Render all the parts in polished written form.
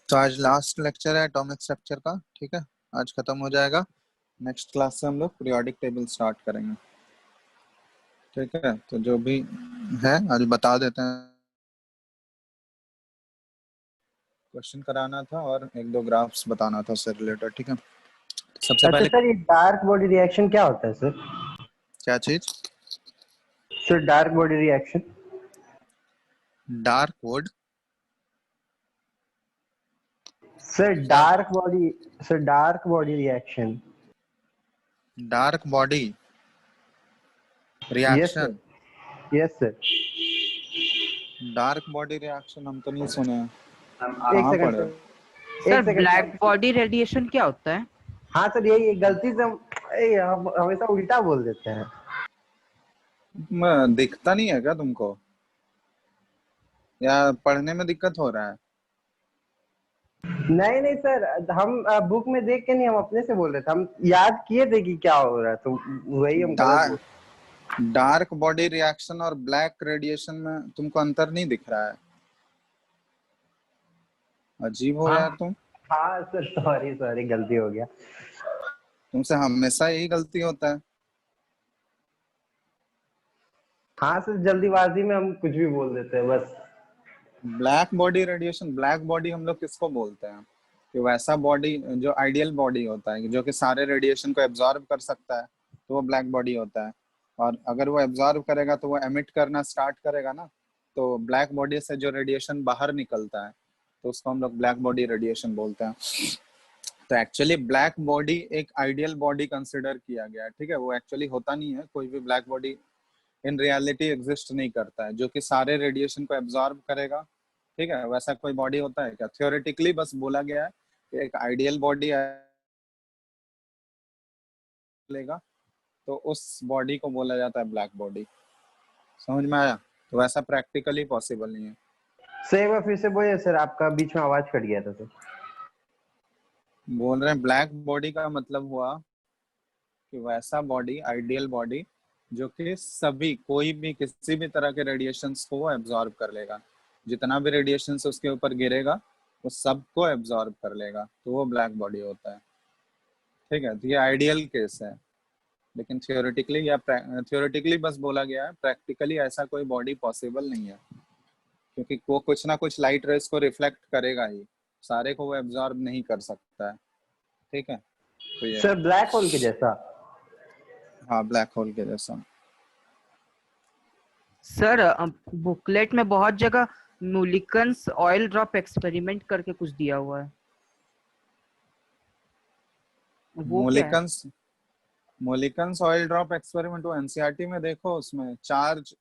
तो आज last lecture है एटॉमिक स्ट्रक्चर का, ठीक है। आज खत्म हो जाएगा। नेक्स्ट क्लास से हम लोग पीरियोडिक टेबल स्टार्ट करेंगे, ठीक है। तो जो भी है आज बता देते हैं। क्वेश्चन कराना था और एक दो ग्राफ्स बताना था उससे रिलेटेड, ठीक है। सबसे अच्छा पहले सर, ये डार्क बॉडी रिएक्शन क्या होता है सर? क्या चीज? Sir dark body reaction. Dark wood sir क्या? Dark body reaction. Dark body yes sir. Reaction? Yes sir. Dark body reaction हम तो नहीं सुने हैं। एक कहाँ सेकंड पढ़े? सर, सर एक second black sir. Body radiation क्या होता है? हाँ सर, यही गलती से हम हमेशा उल्टा बोल देते हैं। दिखता नहीं है क्या तुमको, या पढ़ने में दिक्कत हो रहा है? नहीं नहीं सर, हम बुक में देख के नहीं, हम अपने से बोल रहे थे। हम याद किए थे कि क्या हो रहा है, तो वही हम गलत बोल। डार्क बॉडी रिएक्शन और ब्लैक रेडिएशन में तुमको अंतर नहीं दिख रहा है? अजीब हो हाँ यार तुम। हाँ सर, सॉरी सॉरी, गलती हो गया। तुमसे हमेशा यही गलती होता है। हाँ सर, जल्दीबाजी में हम कुछ भी बोल देते हैं बस। Black body radiation, black body हम लोग किसको बोलते हैं? कि वैसा बॉडी जो आइडियल बॉडी होता है, जो कि सारे रेडिएशन को एब्जॉर्ब कर सकता है, तो वो ब्लैक बॉडी होता है। और अगर वो एब्जॉर्ब करेगा तो वो एमिट करना स्टार्ट करेगा ना, तो ब्लैक बॉडी से जो रेडिएशन बाहर निकलता है, तो उसको हम लोग ब्लैक बॉडी रेडिएशन बोलते हैं। तो एक्चुअली ब्लैक बॉडी एक आइडियल बॉडी कंसिडर किया गया है, ठीक है। वो एक्चुअली होता नहीं है, कोई भी black body in reality exist नहीं करता है जो कि सारे रेडिएशन को एब्जॉर्ब करेगा, ठीक है। वैसा कोई बॉडी होता है क्या? थ्योरेटिकली बस बोला गया है कि एक आइडियल बॉडी लेगा, तो उस बॉडी को बोला जाता है ब्लैक बॉडी। समझ में आया? तो वैसा प्रैक्टिकली पॉसिबल नहीं है। सर एक बार फिर से बोलिए सर, आपका बीच में आवाज कट गया था सर। बोल रहे हैं ब्लैक बॉडी का मतलब हुआ कि वैसा बॉडी, आइडियल बॉडी, जो कि सभी, कोई भी, किसी भी तरह के रेडिएशंस को वो एब्जॉर्ब कर लेगा। जितना भी रेडिएशन उसके ऊपर गिरेगा वो सबको एब्जॉर्ब कर लेगा, तो वो ब्लैक बॉडी होता है, ठीक है। तो ये आइडियल केस है, लेकिन थ्योरेटिकली बस बोला गया है, प्रैक्टिकली ऐसा कोई बॉडी पॉसिबल नहीं है, क्योंकि वो कुछ ना कुछ लाइट रेस को रिफ्लेक्ट करेगा ही, सारे को वो एब्जॉर्ब नहीं कर सकता है, ठीक है। तो ये सर है। ब्लैक होल के जैसा। हाँ, ब्लैक होल के जैसा। सर बुकलेट में बहुत जगह मुलिकन्स ऑयल ड्रॉप एक्सपेरिमेंट करके कुछ दिया हुआ है, वो क्या है? मोलिकन्स मोलिकन्स ऑयल ड्रॉप एक्सपेरिमेंट, वो एनसीईआरटी में देखो, उसमें चार्ज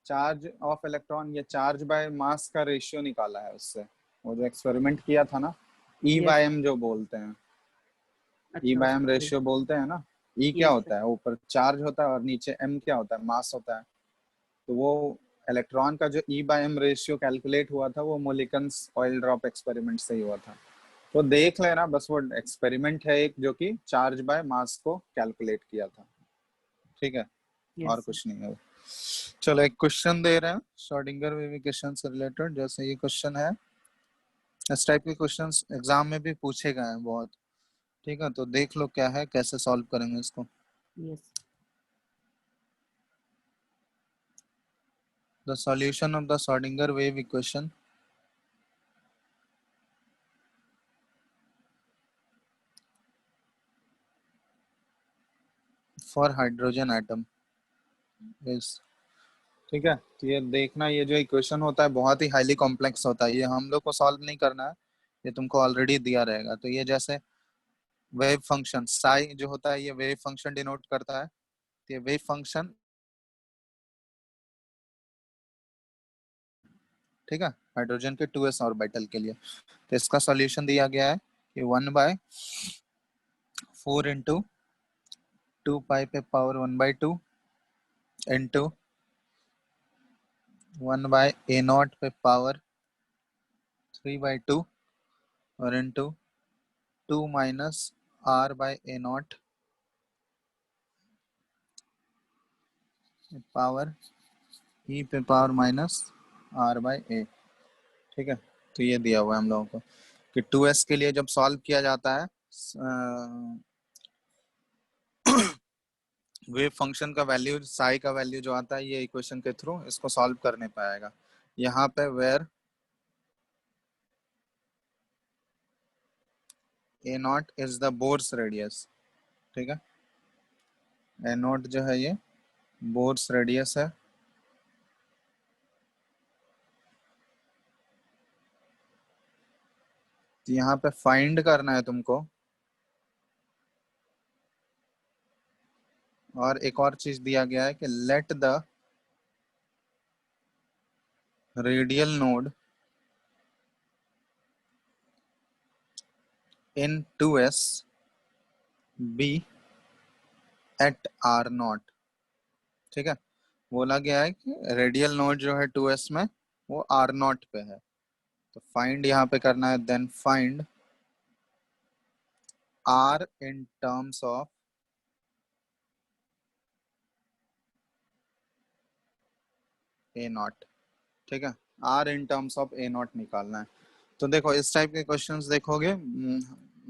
चार्ज ऑफ इलेक्ट्रॉन या चार्ज बाय मास का रेशियो निकाला है उससे। वो जो एक्सपेरिमेंट किया था ना, ई बाय यस। एम जो बोलते हैं, ई अच्छा, बाय एम उसका। रेशियो बोलते हैं ना। ई क्या यस सर। होता है? ऊपर चार्ज होता है और नीचे एम क्या होता है? मास होता है। तो वो इलेक्ट्रॉन का जो e by m ratio calculate हुआ था, वो मोलिकन्स ऑयल ड्रॉप एक्सपेरिमेंट से ही हुआ था। तो देख लेना, बस वो एक्सपेरिमेंट है एक, जो कि चार्ज बाय मास को कैलकुलेट किया था, ठीक है। और यस सर। कुछ नहीं है। चलो एक क्वेश्चन दे रहे हैं श्रोडिंगर वेव इक्वेशन से रिलेटेड। जैसे ये क्वेश्चन है, इस टाइप के क्वेश्चंस एग्जाम में भी पूछे गए हैं बहुत, ठीक है। तो देख लो क्या है, कैसे सॉल्व करेंगे इसको। Yes. The solution of the Schrodinger wave equation for hydrogen atom is, ठीक है। तो ये देखना, ये जो इक्वेशन होता है बहुत ही हाईली कॉम्प्लेक्स होता है, ये हम लोग को सॉल्व नहीं करना है, ये तुमको ऑलरेडी दिया रहेगा। तो ये जैसे वेव फंक्शन साई जो होता है, ये वेव फंक्शन डिनोट करता है। तो ये वेव फंक्शन, ठीक है, हाइड्रोजन के 2s ऑर्बिटल के लिए। तो इसका सॉल्यूशन दिया गया है कि 1/4 × 2 पाई पे पावर 1/2 इंटू 1/a0 पे पावर 3/2 और into 2 minus r/a0 power e पे पावर माइनस r/a, ठीक है। तो ये दिया हुआ है हम लोगों को। कि 2s के लिए जब सॉल्व किया जाता है वेव फंक्शन का वैल्यू, साई का वैल्यू जो आता है, ये इक्वेशन के थ्रू इसको सॉल्व करने पाएगा। यहाँ पे where a naught is the Bohr's radius, ठीक है, ए नॉट जो है ये बोर्स रेडियस है, तो यहाँ पे फाइंड करना है तुमको। और एक और चीज दिया गया है कि let the radial node in 2s be at r naught, ठीक है। बोला गया है कि रेडियल नोड जो है 2s में वो आर नॉट पे है, तो फाइंड यहाँ पे करना है, then find r in terms of a naught, ठीक है, r in terms of a naught निकालना है। तो देखो इस टाइप के क्वेश्चंस देखोगे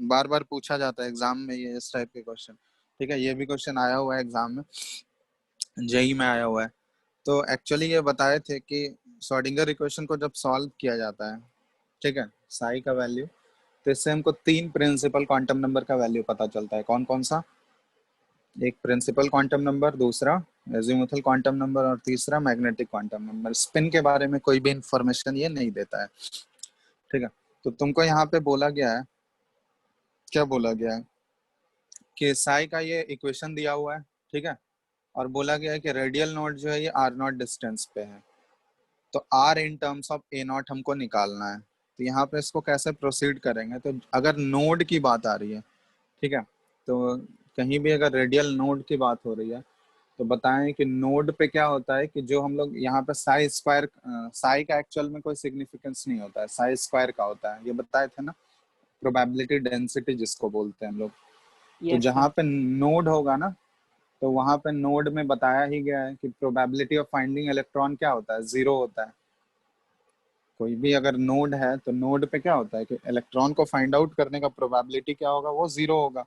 बार बार पूछा जाता है एग्जाम में, ये इस टाइप के क्वेश्चन, ठीक है। ये भी क्वेश्चन आया हुआ है एग्जाम में, जेई में आया हुआ है। तो एक्चुअली ये बताए थे कि श्रोडिंगर इक्वेशन को जब सॉल्व किया जाता है, ठीक है, साई का वैल्यू, तो इससे हमको 3 प्रिंसिपल क्वांटम नंबर का वैल्यू पता चलता है। कौन कौन सा? एक प्रिंसिपल क्वांटम नंबर, दूसरा एजीमुथल क्वांटम नंबर, और तीसरा मैग्नेटिक क्वांटम नंबर। स्पिन के बारे में कोई भी इंफॉर्मेशन ये नहीं देता है, ठीक है। तो तुमको यहाँ पे बोला गया है, क्या बोला गया है कि साई का ये इक्वेशन दिया हुआ है, ठीक है, और बोला गया है कि रेडियल नोड जो है ये आर नॉट डिस्टेंस पे है, तो r in terms of a naught हमको निकालना है। तो यहाँ पे इसको कैसे प्रोसीड करेंगे? तो अगर नोड की बात आ रही है, ठीक है, तो कहीं भी अगर रेडियल नोड की बात हो रही है तो बताएं कि नोड पे क्या होता है कि जो हम लोग यहाँ पे साई स्क्वायर, साई का एक्चुअल में कोई सिग्निफिकेंस नहीं होता है, साई स्क्वायर का होता है, ये बताए थे ना, प्रोबेबिलिटी डेंसिटी जिसको बोलते हैं हम लोग। तो यस जहाँ सर। पे नोड होगा ना, तो वहां पे नोड में बताया ही गया है कि प्रोबेबिलिटी ऑफ फाइंडिंग इलेक्ट्रॉन क्या होता है, 0 होता है। कोई भी अगर नोड है तो नोड पे क्या होता है कि इलेक्ट्रॉन को फाइंड आउट करने का प्रोबेबिलिटी क्या होगा, वो 0 होगा।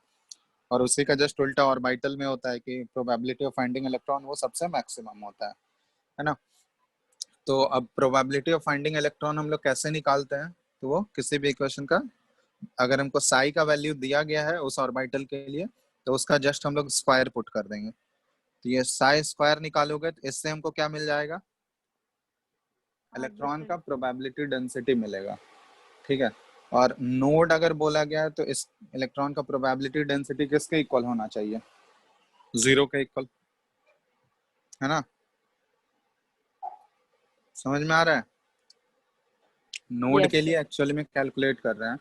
और उसी का जस्ट उल्टा ऑर्बिटल में होता है कि प्रोबेबिलिटी ऑफ फाइंडिंग इलेक्ट्रॉन वो सबसे मैक्सिमम होता है ना। तो अब प्रोबेबिलिटी ऑफ फाइंडिंग इलेक्ट्रॉन हम लोग कैसे निकालते हैं? तो वो किसी भी इक्वेशन का, अगर हमको साई का वैल्यू दिया गया है उस ऑर्बिटल के लिए, तो उसका जस्ट हम लोग स्क्वायर पुट कर देंगे। तो ये साई स्क्वायर निकालोगे तो इससे हमको क्या मिल जाएगा? इलेक्ट्रॉन का प्रोबेबिलिटी डेंसिटी मिलेगा, ठीक है। और नोड अगर बोला गया है तो इस इलेक्ट्रॉन का प्रोबेबिलिटी डेंसिटी किसके इक्वल होना चाहिए? 0 के इक्वल, है ना। समझ में आ रहा है? नोड यस के लिए सर। एक्चुअली में कैलकुलेट कर रहे हैं,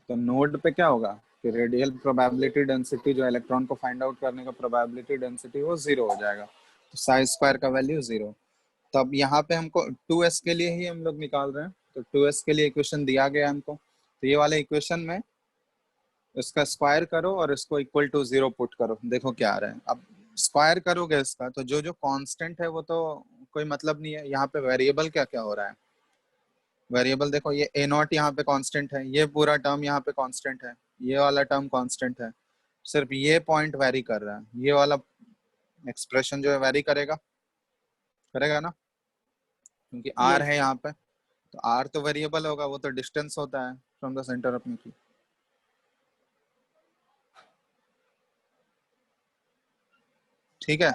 तो नोड पे क्या होगा कि रेडियल प्रोबेबिलिटी डेंसिटी जो इलेक्ट्रॉन को फाइंड आउट करने का प्रोबेबिलिटी डेंसिटी वो 0 हो जाएगा, तो साई स्क्वायर का वैल्यू 0। तो अब यहाँ पे हमको 2s के लिए ही हम लोग निकाल रहे हैं, तो 2s के लिए इक्वेशन दिया गया हमको, तो ये वाले इक्वेशन में इसका स्क्वायर करो और इसको इक्वल टू 0 पुट करो, देखो क्या आ रहा है। अब स्क्वायर करोगे इसका तो जो जो कांस्टेंट है वो तो कोई मतलब नहीं है, यहाँ पे वेरिएबल क्या क्या हो रहा है। वेरिएबल देखो, ये ए नॉट यहाँ पे कांस्टेंट है, ये पूरा टर्म यहाँ पे कांस्टेंट है, ये वाला टर्म कांस्टेंट है, सिर्फ ये पॉइंट वेरी कर रहा है, ये वाला एक्सप्रेशन जो है वेरी करेगा, करेगा ना, क्योंकि आर यस है सर। यहाँ पे। तो आर तो वेरिएबल होगा, वो तो डिस्टेंस होता है from the centre of nucleus, ठीक है।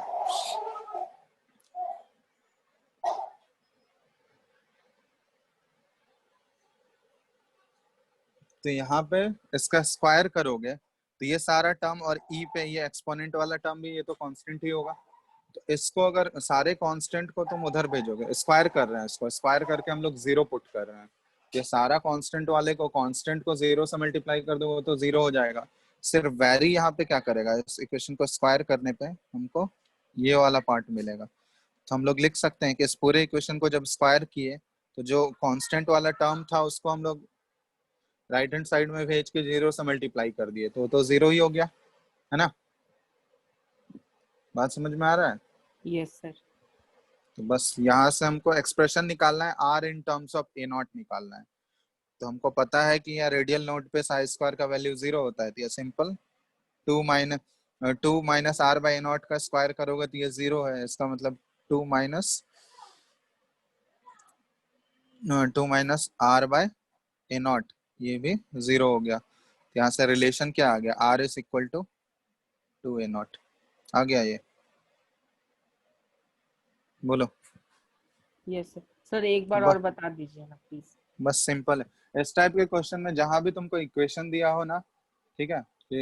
तो यहाँ पे इसका स्क्वायर करोगे तो ये सारा टर्म और ई पे ये एक्सपोनेंट वाला टर्म भी ये तो कांस्टेंट ही होगा। तो इसको अगर सारे कांस्टेंट को तुम उधर भेजोगे, स्क्वायर कर रहे हैं, इसको स्क्वायर करके हम लोग 0 पुट कर रहे हैं, ये सारा कांस्टेंट वाले को कांस्टेंट को 0 से मल्टीप्लाई कर दो वो तो 0 हो जाएगा। सिर्फ वैरी यहाँ पे क्या करेगा, इस इक्वेशन को स्क्वायर करने पे हमको ये वाला पार्ट मिलेगा। तो हम लोग लिख सकते हैं कि इस पूरे इक्वेशन को जब स्क्वायर किए तो जो कांस्टेंट वाला टर्म था उसको हम लोग राइट हैंड साइड में भेज के 0 से मल्टीप्लाई कर दिए, तो 0 ही हो गया, है ना। बात समझ में आ रहा है? Yes sir. तो बस यहाँ से हमको एक्सप्रेशन निकालना है, r in terms of a naught निकालना है। तो हमको पता है कि यहाँ रेडियल नोड पे साई स्क्वायर का वैल्यू 0 होता है, तो ये simple 2 minus r by a naught का स्क्वायर करोगे तो ये 0 है, इसका मतलब 2 minus r by a naught, ये भी 0 हो गया। तो यहाँ से रिलेशन क्या आ गया, R is equal to 2 a naught आ गया। ये बोलो। Yes sir. सर एक बार ब- और बता दीजिए ना प्लीज। बस सिंपल है। इस टाइप के क्वेश्चन में जहां भी तुमको इक्वेशन दिया हो ना, ठीक है, कि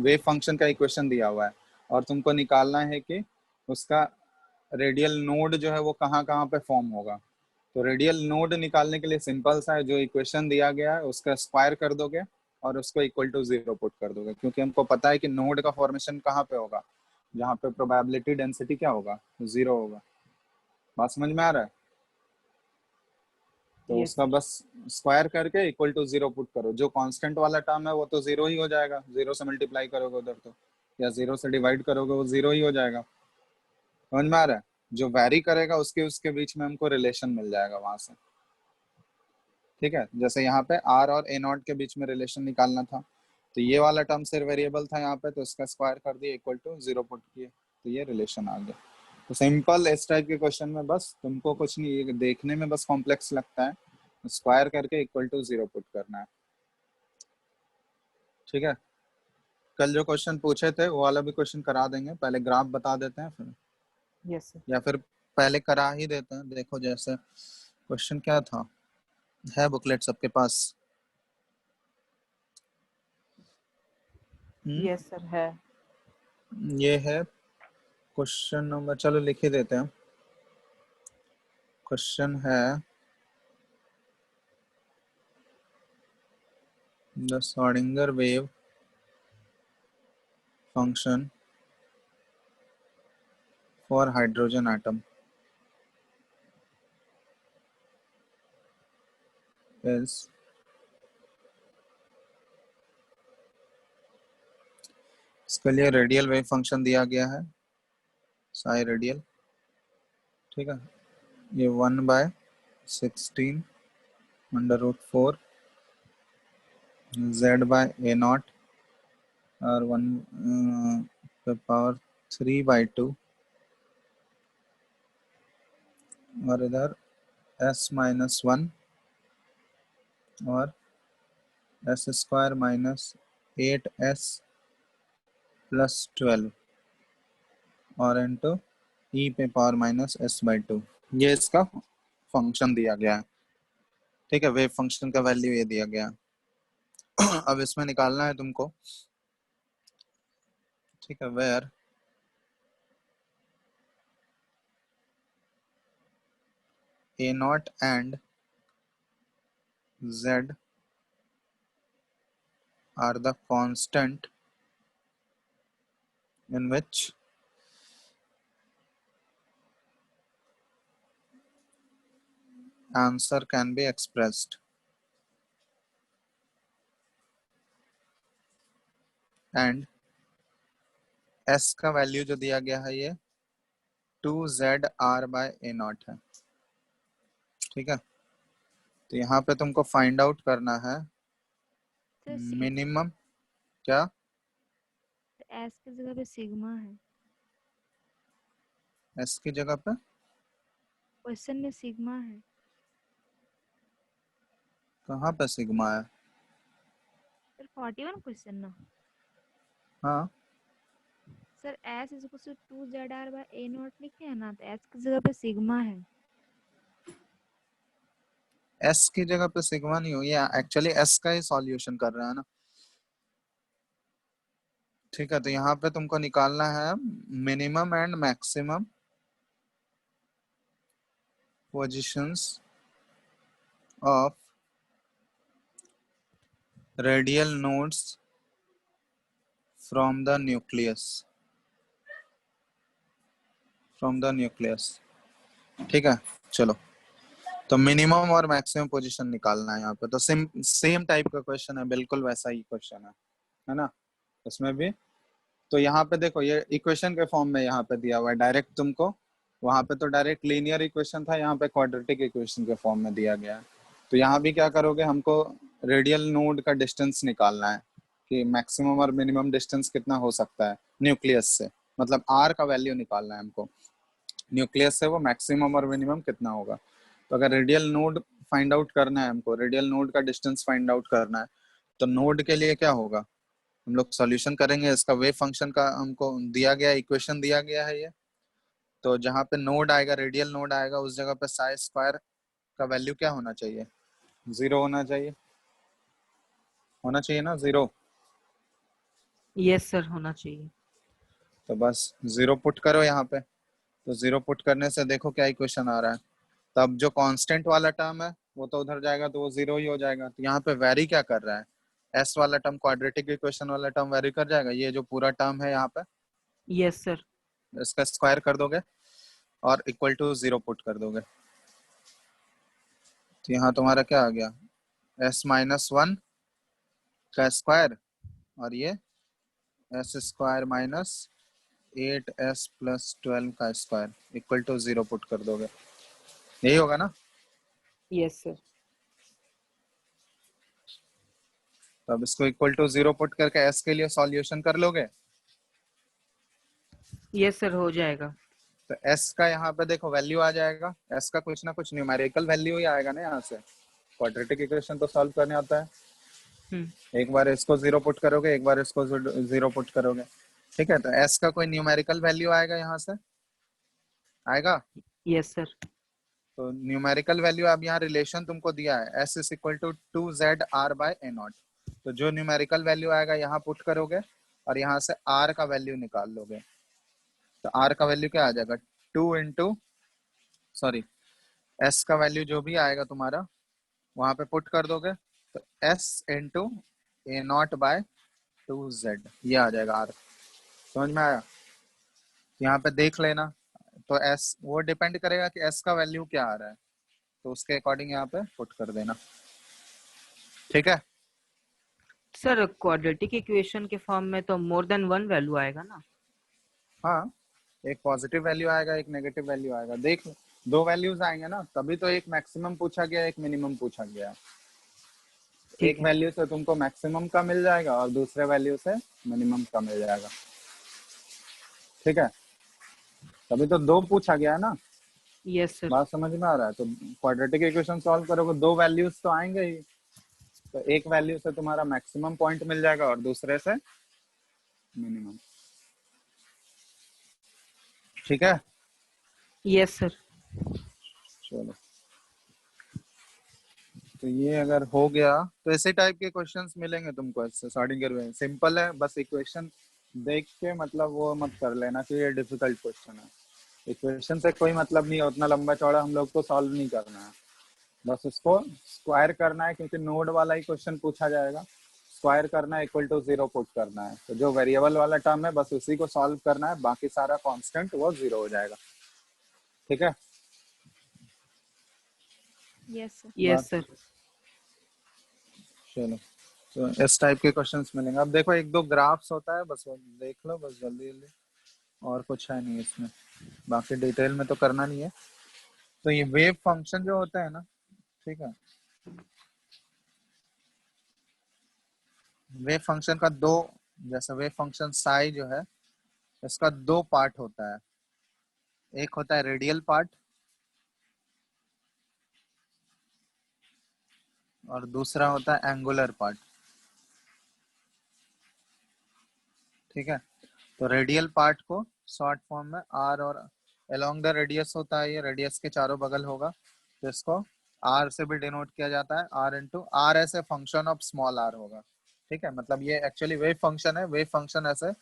वेव फंक्शन का इक्वेशन दिया हुआ है और तुमको निकालना है कि उसका रेडियल नोड जो है वो कहाँ कहाँ पे फॉर्म होगा, तो रेडियल नोड निकालने के लिए सिंपल सा है, जो इक्वेशन दिया गया है उसका स्क्वायर कर दोगे और उसको इक्वल टू 0 पुट कर दोगे, क्योंकि हमको पता है कि नोड का फॉर्मेशन कहाँ पे होगा, जहाँ पे प्रोबेबिलिटी डेंसिटी क्या होगा, 0 होगा। बात समझ में आ रहा है? तो यस उसका सर। बस स्क्वायर करके इक्वल टू 0 पुट करो, जो कांस्टेंट वाला टर्म है वो तो 0 ही हो जाएगा, 0 से मल्टीप्लाई करोगे उधर तो, या 0 से डिवाइड करोगे वो 0 ही हो जाएगा। समझ में आ रहा है? जो वैरी करेगा उसके उसके बीच में हमको रिलेशन मिल जाएगा वहां से। ठीक है, जैसे यहाँ पे आर और ए नॉट के बीच में रिलेशन निकालना था, तो ये वाला टर्म सिर्फ वेरिएबल था यहाँ पे, तो इसका स्क्वायर कर दिया, इक्वल टू 0 पुट किए, तो ये रिलेशन आ गया। तो सिंपल इस टाइप के क्वेश्चन में बस तुमको कुछ नहीं, ये देखने में बस कॉम्प्लेक्स लगता है, स्क्वायर करके इक्वल टू 0 पुट करना है। ठीक है, कल जो क्वेश्चन पूछे थे वो वाला भी क्वेश्चन करा देंगे, पहले ग्राफ बता देते हैं फिर, यस सर। या फिर पहले करा ही देते हैं। देखो जैसे क्वेश्चन क्या था, है बुकलेट सबके पास? यस सर है। ये है क्वेश्चन नंबर, चलो लिख ही देते हैं। क्वेश्चन है the Schrodinger wave function for hydrogen atom is, इसके लिए रेडियल वेव फंक्शन दिया गया है, साई रेडियल। ठीक है, ये 1/16 √4 z/a0 और 1 ⁵ और इधर s-1 और s² - 8s + 12 और इंटू e⁻⁻s/2, ये इसका फंक्शन दिया गया है। ठीक है, वेव फंक्शन का वैल्यू ये दिया गया है। अब इसमें निकालना है तुमको। ठीक है, where a0 and z are the constant in which answer can be expressed, and s का वैल्यू जो दिया गया है ये 2zr/a0 है। ठीक है, तो यहाँ पे तुमको फाइंड आउट करना है मिनिमम, क्या एस की जगह पे सिग्मा है, s की जगह पे, क्वेश्चन में सिग्मा है। कहाँ पे सिग्मा है? सर 41 क्वेश्चन ना। हाँ, sir s is equal to 2zr/a0 लिखे हैं ना, तो एस की जगह पे सिग्मा है। s की जगह पे सिग्मा नहीं हो, ये एक्चुअली s का ही सॉल्यूशन कर रहा है ना। ठीक है, तो यहाँ पे तुमको निकालना है minimum and maximum positions of radial nodes from the nucleus, ठीक है, चलो, तो मिनिमम और मैक्सिमम पोजीशन निकालना है यहाँ पे। तो सेम टाइप का क्वेश्चन है, बिल्कुल वैसा ही क्वेश्चन है ना, इसमें भी। तो यहाँ पे देखो, ये इक्वेशन के फॉर्म में यहाँ पे दिया हुआ है डायरेक्ट तुमको, वहां पे तो डायरेक्ट लीनियर इक्वेशन था, यहाँ पे क्वाड्रेटिक इक्वेशन के फॉर्म में दिया गया है। तो यहाँ भी क्या करोगे, हमको रेडियल नोड का डिस्टेंस निकालना है कि मैक्सिमम और मिनिमम डिस्टेंस कितना हो सकता है न्यूक्लियस से, मतलब आर का वैल्यू निकालना है हमको, न्यूक्लियस से वो मैक्सिमम और मिनिमम कितना होगा। तो अगर रेडियल नोड फाइंड आउट करना है हमको, रेडियल नोड का डिस्टेंस फाइंड आउट करना है, तो नोड के लिए क्या होगा, हम लोग सॉल्यूशन करेंगे इसका। वेव फंक्शन का हमको दिया गया इक्वेशन दिया गया है ये, तो जहाँ पे नोड आएगा, रेडियल नोड आएगा, उस जगह पे साई स्क्वायर का वैल्यू क्या होना चाहिए, 0 होना चाहिए, होना चाहिए ना 0। यस सर, होना चाहिए। तो बस 0 पुट करो यहाँ पे, तो 0 पुट करने से देखो क्या इक्वेशन आ रहा है। तब जो कांस्टेंट वाला टर्म है वो तो उधर जाएगा, तो वो 0 ही हो जाएगा। तो यहाँ पे वेरी क्या कर रहा है, एस वाला टर्म, क्वाड्रेटिक इक्वेशन वाला टर्म वेरी कर जाएगा। ये जो पूरा टर्म है यहाँ पे, यस सर। इसका स्क्वायर कर दोगे और इक्वल टू 0 पुट कर दोगे, तो यहाँ तुम्हारा क्या आ गया, s-1 का स्क्वायर, और ये s square minus 8s plus 12 का स्क्वायर इक्वल टू 0 पुट कर दोगे, यही होगा ना। Yes sir. तो अब इसको इक्वल टू 0 पुट करके s के लिए सॉल्यूशन कर लोगे, यस सर, हो जाएगा। तो s का यहाँ पे देखो वैल्यू आ जाएगा, s का कुछ ना कुछ न्यूमेरिकल वैल्यू ही आएगा ना यहाँ से। क्वाड्रेटिक इक्वेशन तो सॉल्व करने आता है, एक बार इसको 0 पुट करोगे, एक बार इसको 0 पुट करोगे, ठीक है। तो s का कोई न्यूमेरिकल वैल्यू आएगा यहाँ से, आएगा। Yes sir. तो न्यूमेरिकल वैल्यू अब यहाँ रिलेशन तुमको दिया है, s is equal to 2zr/a0। तो जो न्यूमेरिकल वैल्यू आएगा यहाँ पुट करोगे और यहाँ से r का वैल्यू निकाल लोगे। तो r का वैल्यू क्या आ जाएगा, 2 इंटू सॉरी s का वैल्यू जो भी आएगा तुम्हारा वहां पे पुट कर दोगे, तो s इंटू a0/2z ये आ जाएगा r। समझ में आया, यहाँ पे देख लेना। तो s वो डिपेंड करेगा कि s का वैल्यू क्या आ रहा है, तो उसके अकॉर्डिंग यहाँ पे पुट कर देना, ठीक है। सर क्वाड्रेटिक इक्वेशन के फॉर्म में तो मोर देन वन वैल्यू आएगा ना। हाँ, एक पॉजिटिव वैल्यू आएगा, एक नेगेटिव वैल्यू आएगा, देख दो वैल्यूज आएंगे ना, तभी तो एक मैक्सिमम पूछा गया, एक मिनिमम पूछा गया। एक वैल्यू से तुमको मैक्सिमम का मिल जाएगा और दूसरे वैल्यू से मिनिमम का मिल जाएगा, ठीक है। तभी तो दो पूछा गया है ना। Yes sir. बात समझ में आ रहा है। तो क्वाड्रेटिक इक्वेशन सॉल्व करोगे, दो वैल्यूज तो आएंगे ही, तो एक वैल्यू से तुम्हारा मैक्सिमम पॉइंट मिल जाएगा और दूसरे से मिनिमम, ठीक है। Yes sir. चलो, तो ये अगर हो गया तो ऐसे टाइप के क्वेश्चंस मिलेंगे तुमको इससे स्टार्टिंग करवे, सिंपल है, बस इक्वेशन देख के मतलब वो मत कर लेना कि ये डिफिकल्ट क्वेश्चन है। इक्वेशन से कोई मतलब नहीं है, उतना लंबा चौड़ा हम लोग को सॉल्व नहीं करना है, बस उसको स्क्वायर करना है, क्योंकि नोड वाला ही क्वेश्चन पूछा जाएगा। स्क्वायर करना है, इक्वल टू 0 पुट करना है, तो जो वेरिएबल वाला टर्म है बस उसी को सॉल्व करना है, बाकी सारा कांस्टेंट वो 0 हो जाएगा, ठीक है। Yes sir. Yes sir. चलो, तो इस टाइप के क्वेश्चंस मिलेंगे। अब देखो एक दो ग्राफ्स होता है, बस वो देख लो बस जल्दी जल्दी, और कुछ है नहीं इसमें, बाकी डिटेल में तो करना नहीं है। तो ये वेव फंक्शन जो होता है ना, ठीक है, वेव फंक्शन का दो, जैसे वेव फंक्शन साई जो है इसका दो पार्ट होता है, एक होता है रेडियल पार्ट और दूसरा होता है एंगुलर पार्ट, ठीक है। तो रेडियल पार्ट को शॉर्ट फॉर्म में आर, और अलोंग द रेडियस होता है, ये रेडियस के चारों बगल होगा, तो इसको आर से भी डिनोट किया जाता है, r into R as a function of small r होगा, ठीक है। मतलब ये एक्चुअली वेव फंक्शन है, wave function as a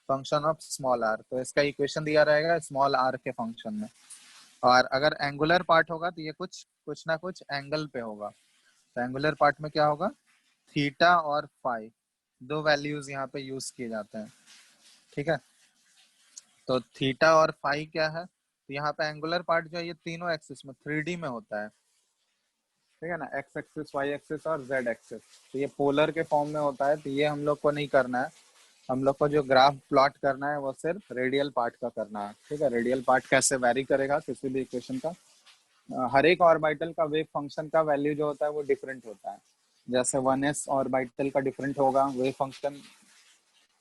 function of small r, तो इसका इक्वेशन दिया रहेगा स्मॉल आर के फंक्शन में। और अगर एंगुलर पार्ट होगा तो ये कुछ ना कुछ एंगल पे होगा, तो एंगुलर पार्ट में क्या होगा, थीटा और फाई, दो वैल्यूज यहाँ पे यूज किए जाते हैं, ठीक है। तो थीटा और फाई क्या है, तो यहाँ पे एंगुलर पार्ट जो है ये तीनों एक्सिस में 3D में होता है, ठीक है ना, एक्स एक्सिस, वाई एक्सिस और जेड एक्सिस, तो ये पोलर के फॉर्म में होता है। तो ये हम लोग को नहीं करना है, हम लोग को जो ग्राफ प्लॉट करना है वो सिर्फ रेडियल पार्ट का करना है, ठीक है। रेडियल पार्ट कैसे वैरी करेगा किसी भी इक्वेशन का, हर एक ऑर्बिटल का वेव फंक्शन का वैल्यू जो होता है वो डिफरेंट होता है। जैसे 1s ऑर्बिटल का डिफरेंट होगा वेव फंक्शन,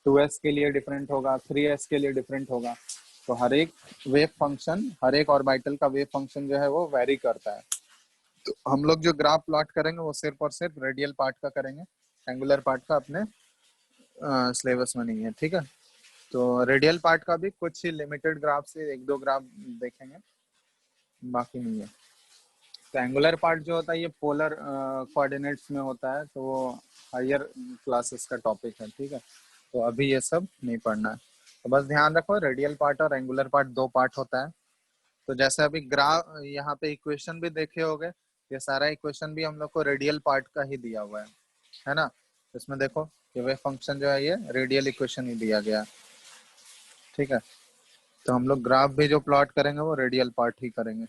2s के लिए डिफरेंट होगा, 3s के लिए डिफरेंट होगा। तो हर एक वेव फंक्शन, हर एक ऑर्बिटल का वेव फंक्शन जो है वो वेरी करता है। तो हम लोग जो ग्राफ प्लॉट करेंगे वो सिर्फ और सिर्फ रेडियल पार्ट का करेंगे, एंगुलर पार्ट का अपने सिलेबस में नहीं है, ठीक है। तो रेडियल पार्ट का भी कुछ ही लिमिटेड ग्राफ से एक दो ग्राफ देखेंगे, बाकी नहीं है। तो एंगुलर पार्ट जो होता है ये पोलर कोऑर्डिनेट्स में होता है, तो वो हायर क्लासेस का टॉपिक है, ठीक है। तो अभी ये सब नहीं पढ़ना है। तो बस ध्यान रखो रेडियल पार्ट और एंगुलर पार्ट दो पार्ट होता है। तो जैसे अभी ग्राफ यहाँ पे इक्वेशन भी देखे होंगे, ये सारा इक्वेशन भी हम लोग को रेडियल पार्ट का ही दिया हुआ है ना। इसमें देखो ये वेव फंक्शन जो है ये रेडियल इक्वेशन ही दिया गया है, ठीक है। तो हम लोग ग्राफ भी जो प्लॉट करेंगे वो रेडियल पार्ट ही करेंगे।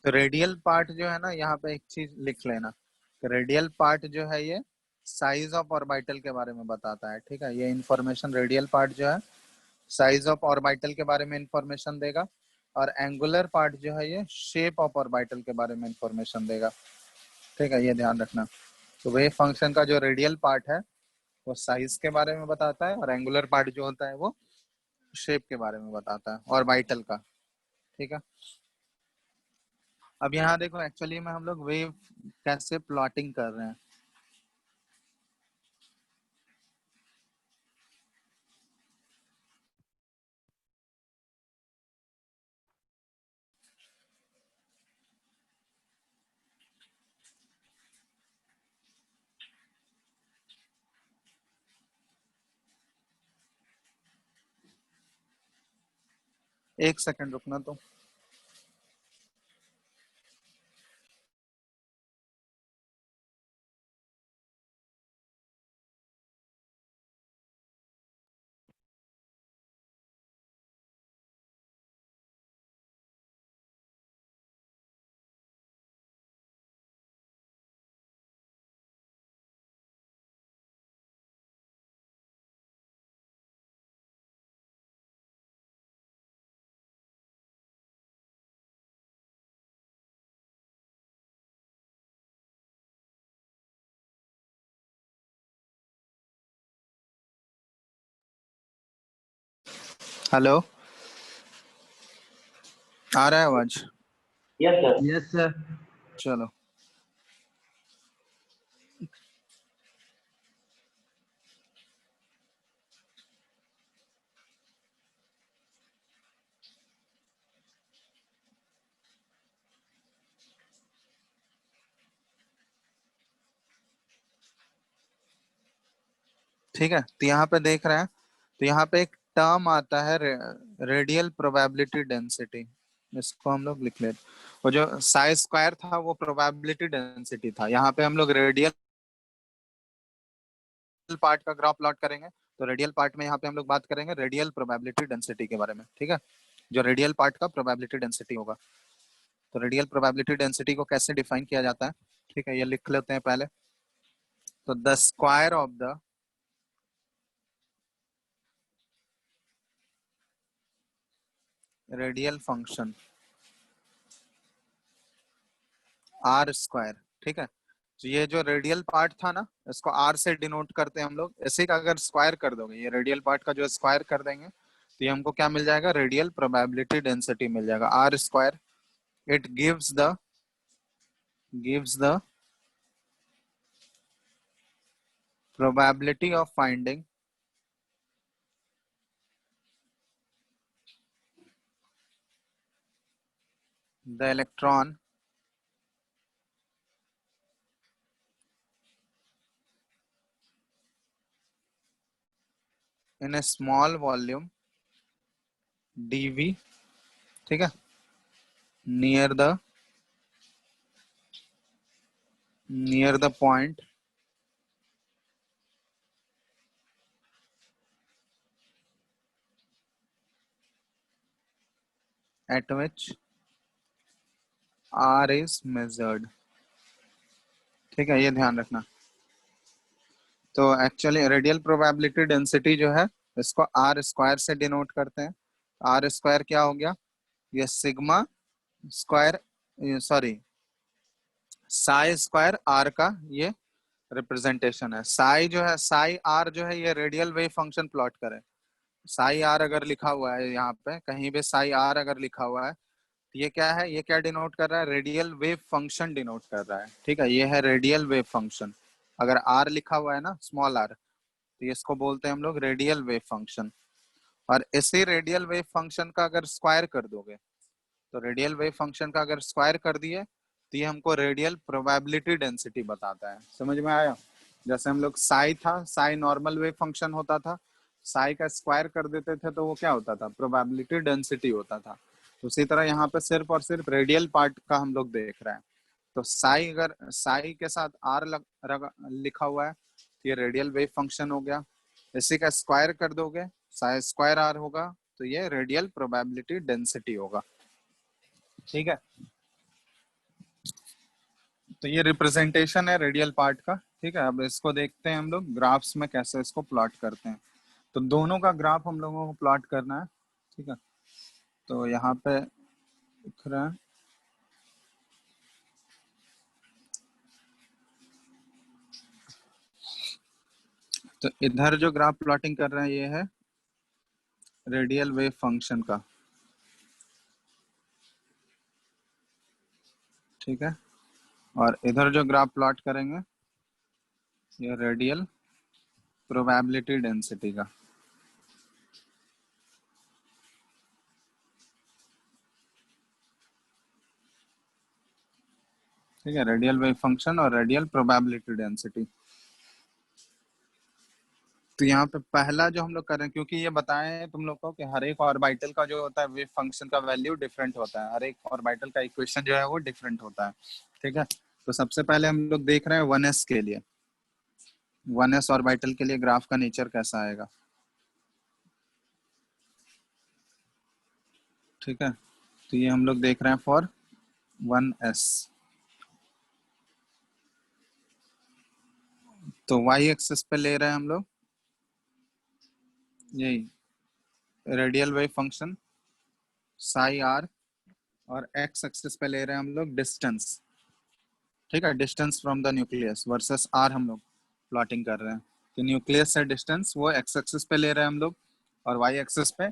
तो रेडियल पार्ट जो है ना, यहाँ पे एक चीज लिख लेना, रेडियल पार्ट जो है ये साइज ऑफ ऑर्बिटल के बारे में बताता है, ठीक है। ये इंफॉर्मेशन रेडियल पार्ट जो है साइज ऑफ ऑर्बिटल के बारे में इंफॉर्मेशन देगा, और एंगुलर पार्ट जो है ये शेप ऑफ ऑर्बिटल के बारे में इंफॉर्मेशन देगा, ठीक है। ये ध्यान रखना। तो वेव फंक्शन का जो रेडियल पार्ट है वो साइज के बारे में बताता है, और एंगुलर पार्ट जो होता है वो शेप के बारे में बताता है ऑर्बिटल का, ठीक है। अब यहाँ देखो एक्चुअली में हम लोग वेव कैसे प्लॉटिंग कर रहे हैं। एक सेकंड रुकना तो। हेलो, आ रहा है आवाज? Yes sir. Yes sir. चलो, ठीक है। तो यहाँ पे देख रहे हैं, तो यहाँ पे एक टर्म आता है रेडियल प्रोबेबिलिटी डेंसिटी, इसको हम लोग लिख लेते। और जो साइज स्क्वायर था वो प्रोबेबिलिटी डेंसिटी था। यहाँ पे हम लोग रेडियल पार्ट का ग्राफ प्लॉट करेंगे, तो रेडियल पार्ट में यहाँ पे हम लोग बात करेंगे रेडियल प्रोबेबिलिटी डेंसिटी के बारे में, ठीक है। जो रेडियल पार्ट का प्रोबेबिलिटी डेंसिटी होगा, तो रेडियल प्रोबेबिलिटी डेंसिटी को कैसे डिफाइन किया जाता है, ठीक है, ये लिख लेते हैं पहले। तो the square of the radial function R square, ठीक है। तो ये जो रेडियल पार्ट था ना, इसको आर से डिनोट करते हैं हम लोग। इसी का अगर स्क्वायर कर दोगे, ये रेडियल पार्ट का जो स्क्वायर कर देंगे, तो ये हमको क्या मिल जाएगा, रेडियल प्रोबेबिलिटी डेंसिटी मिल जाएगा, R square. It gives the probability of finding the electron in a small volume dv, ठीक है, near the point at which r is measured, ठीक है। ये ध्यान रखना। तो एक्चुअली रेडियल प्रोबेबिलिटी डेंसिटी जो है इसको आर स्क्वायर से डिनोट करते हैं। आर स्क्वायर क्या हो गया, ये sigma square, sorry psi square R का ये रिप्रेजेंटेशन है। साई जो है, साई आर जो है ये रेडियल वेव फंक्शन प्लॉट करे। साई आर अगर लिखा हुआ है यहाँ पे कहीं पे साई आर अगर लिखा हुआ है तो ये क्या है, ये क्या डिनोट कर रहा है, रेडियल वेव फंक्शन डिनोट कर रहा है। ठीक है, ये है रेडियल वेव फंक्शन। अगर आर लिखा हुआ है ना स्मॉल आर, तो इसको बोलते हैं हम लोग रेडियल वेव फंक्शन। और इसी रेडियल वेव फंक्शन का अगर स्क्वायर कर दोगे, तो रेडियल वेव फंक्शन का अगर स्क्वायर कर दिए तो ये हमको रेडियल प्रोबेबिलिटी डेंसिटी बताता है। समझ में आया? जैसे हम लोग साई था, साई नॉर्मल वेव फंक्शन होता था, साई का स्क्वायर कर देते थे तो वो क्या होता था, प्रोबेबिलिटी डेंसिटी होता था। उसी तरह यहाँ पे सिर्फ और सिर्फ रेडियल पार्ट का हम लोग देख रहे हैं। तो साई, अगर साई के साथ आर लिखा हुआ है तो ये रेडियल वेव फंक्शन हो गया। इसी का स्क्वायर कर दोगे, साई स्क्वायर आर होगा, तो ये रेडियल प्रोबेबिलिटी डेंसिटी होगा। ठीक है, तो ये रिप्रेजेंटेशन है रेडियल पार्ट का। ठीक है, अब इसको देखते हैं हम लोग ग्राफ्स में कैसे इसको प्लॉट करते हैं। तो दोनों का ग्राफ हम लोगों को प्लॉट करना है। ठीक है, तो यहाँ पे दिख रहा है, तो इधर जो ग्राफ प्लॉटिंग कर रहे हैं ये है रेडियल वेव फंक्शन का। ठीक है, और इधर जो ग्राफ प्लॉट करेंगे ये रेडियल प्रोबेबिलिटी डेंसिटी का। ठीक है, रेडियल वेव फंक्शन और रेडियल प्रोबेबिलिटी डेंसिटी। तो यहाँ पे पहला जो हम लोग कर रहे हैं, क्योंकि ये बताए हैं तुम लोग को कि हर एक ऑर्बिटल का जो होता है वेव फंक्शन का वैल्यू डिफरेंट होता है, हर एक ऑर्बिटल का इक्वेशन जो है वो डिफरेंट होता है। ठीक है, तो सबसे पहले हम लोग देख रहे हैं 1s के लिए। 1s ऑर्बिटल के लिए ग्राफ का नेचर कैसा आएगा। ठीक है, तो ये हम लोग देख रहे हैं फॉर 1s। तो y एक्सिस पे ले रहे हैं हम लोग यही radial wave function psi R, और x एक्सिस पे ले रहे हैं हम लोग डिस्टेंस। ठीक है, distance from the nucleus versus R हम लोग प्लॉटिंग कर रहे हैं। तो न्यूक्लियस से डिस्टेंस वो x एक्सिस पे ले रहे हैं हम लोग, और y एक्सिस पे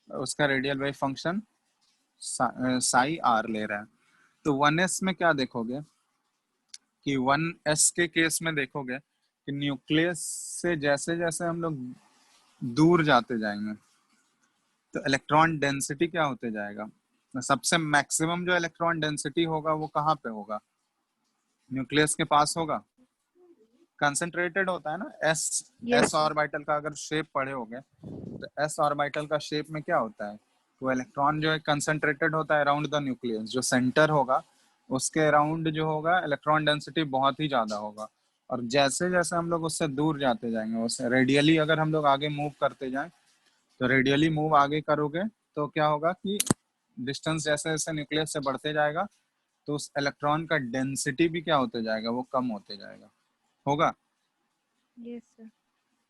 उसका radial wave function psi are ले रहे हैं। तो 1s में क्या देखोगे कि 1s के केस में देखोगे कि न्यूक्लियस से जैसे जैसे हम लोग दूर जाते जाएंगे तो इलेक्ट्रॉन डेंसिटी क्या होते जाएगा। सबसे मैक्सिमम जो इलेक्ट्रॉन डेंसिटी होगा वो कहाँ पे होगा, न्यूक्लियस के पास होगा। कंसंट्रेटेड होता है ना, एस ऑर्बिटल का अगर शेप पढ़े होगे तो एस ऑर्बिटल का शेप में क्या होता है, वो इलेक्ट्रॉन जो है कंसंट्रेटेड होता है अराउंड द न्यूक्लियस। जो सेंटर होगा उसके अराउंड जो होगा इलेक्ट्रॉन डेंसिटी बहुत ही ज्यादा होगा। और जैसे जैसे हम लोग उससे दूर जाते जाएंगे, उससे रेडियली अगर हम लोग आगे मूव करते जाएं, तो रेडियली मूव आगे करोगे तो क्या होगा कि डिस्टेंस जैसे जैसे न्यूक्लियस से बढ़ते जाएगा तो उस इलेक्ट्रॉन का डेंसिटी भी क्या होते जाएगा, वो कम होते जाएगा होगा। Yes sir.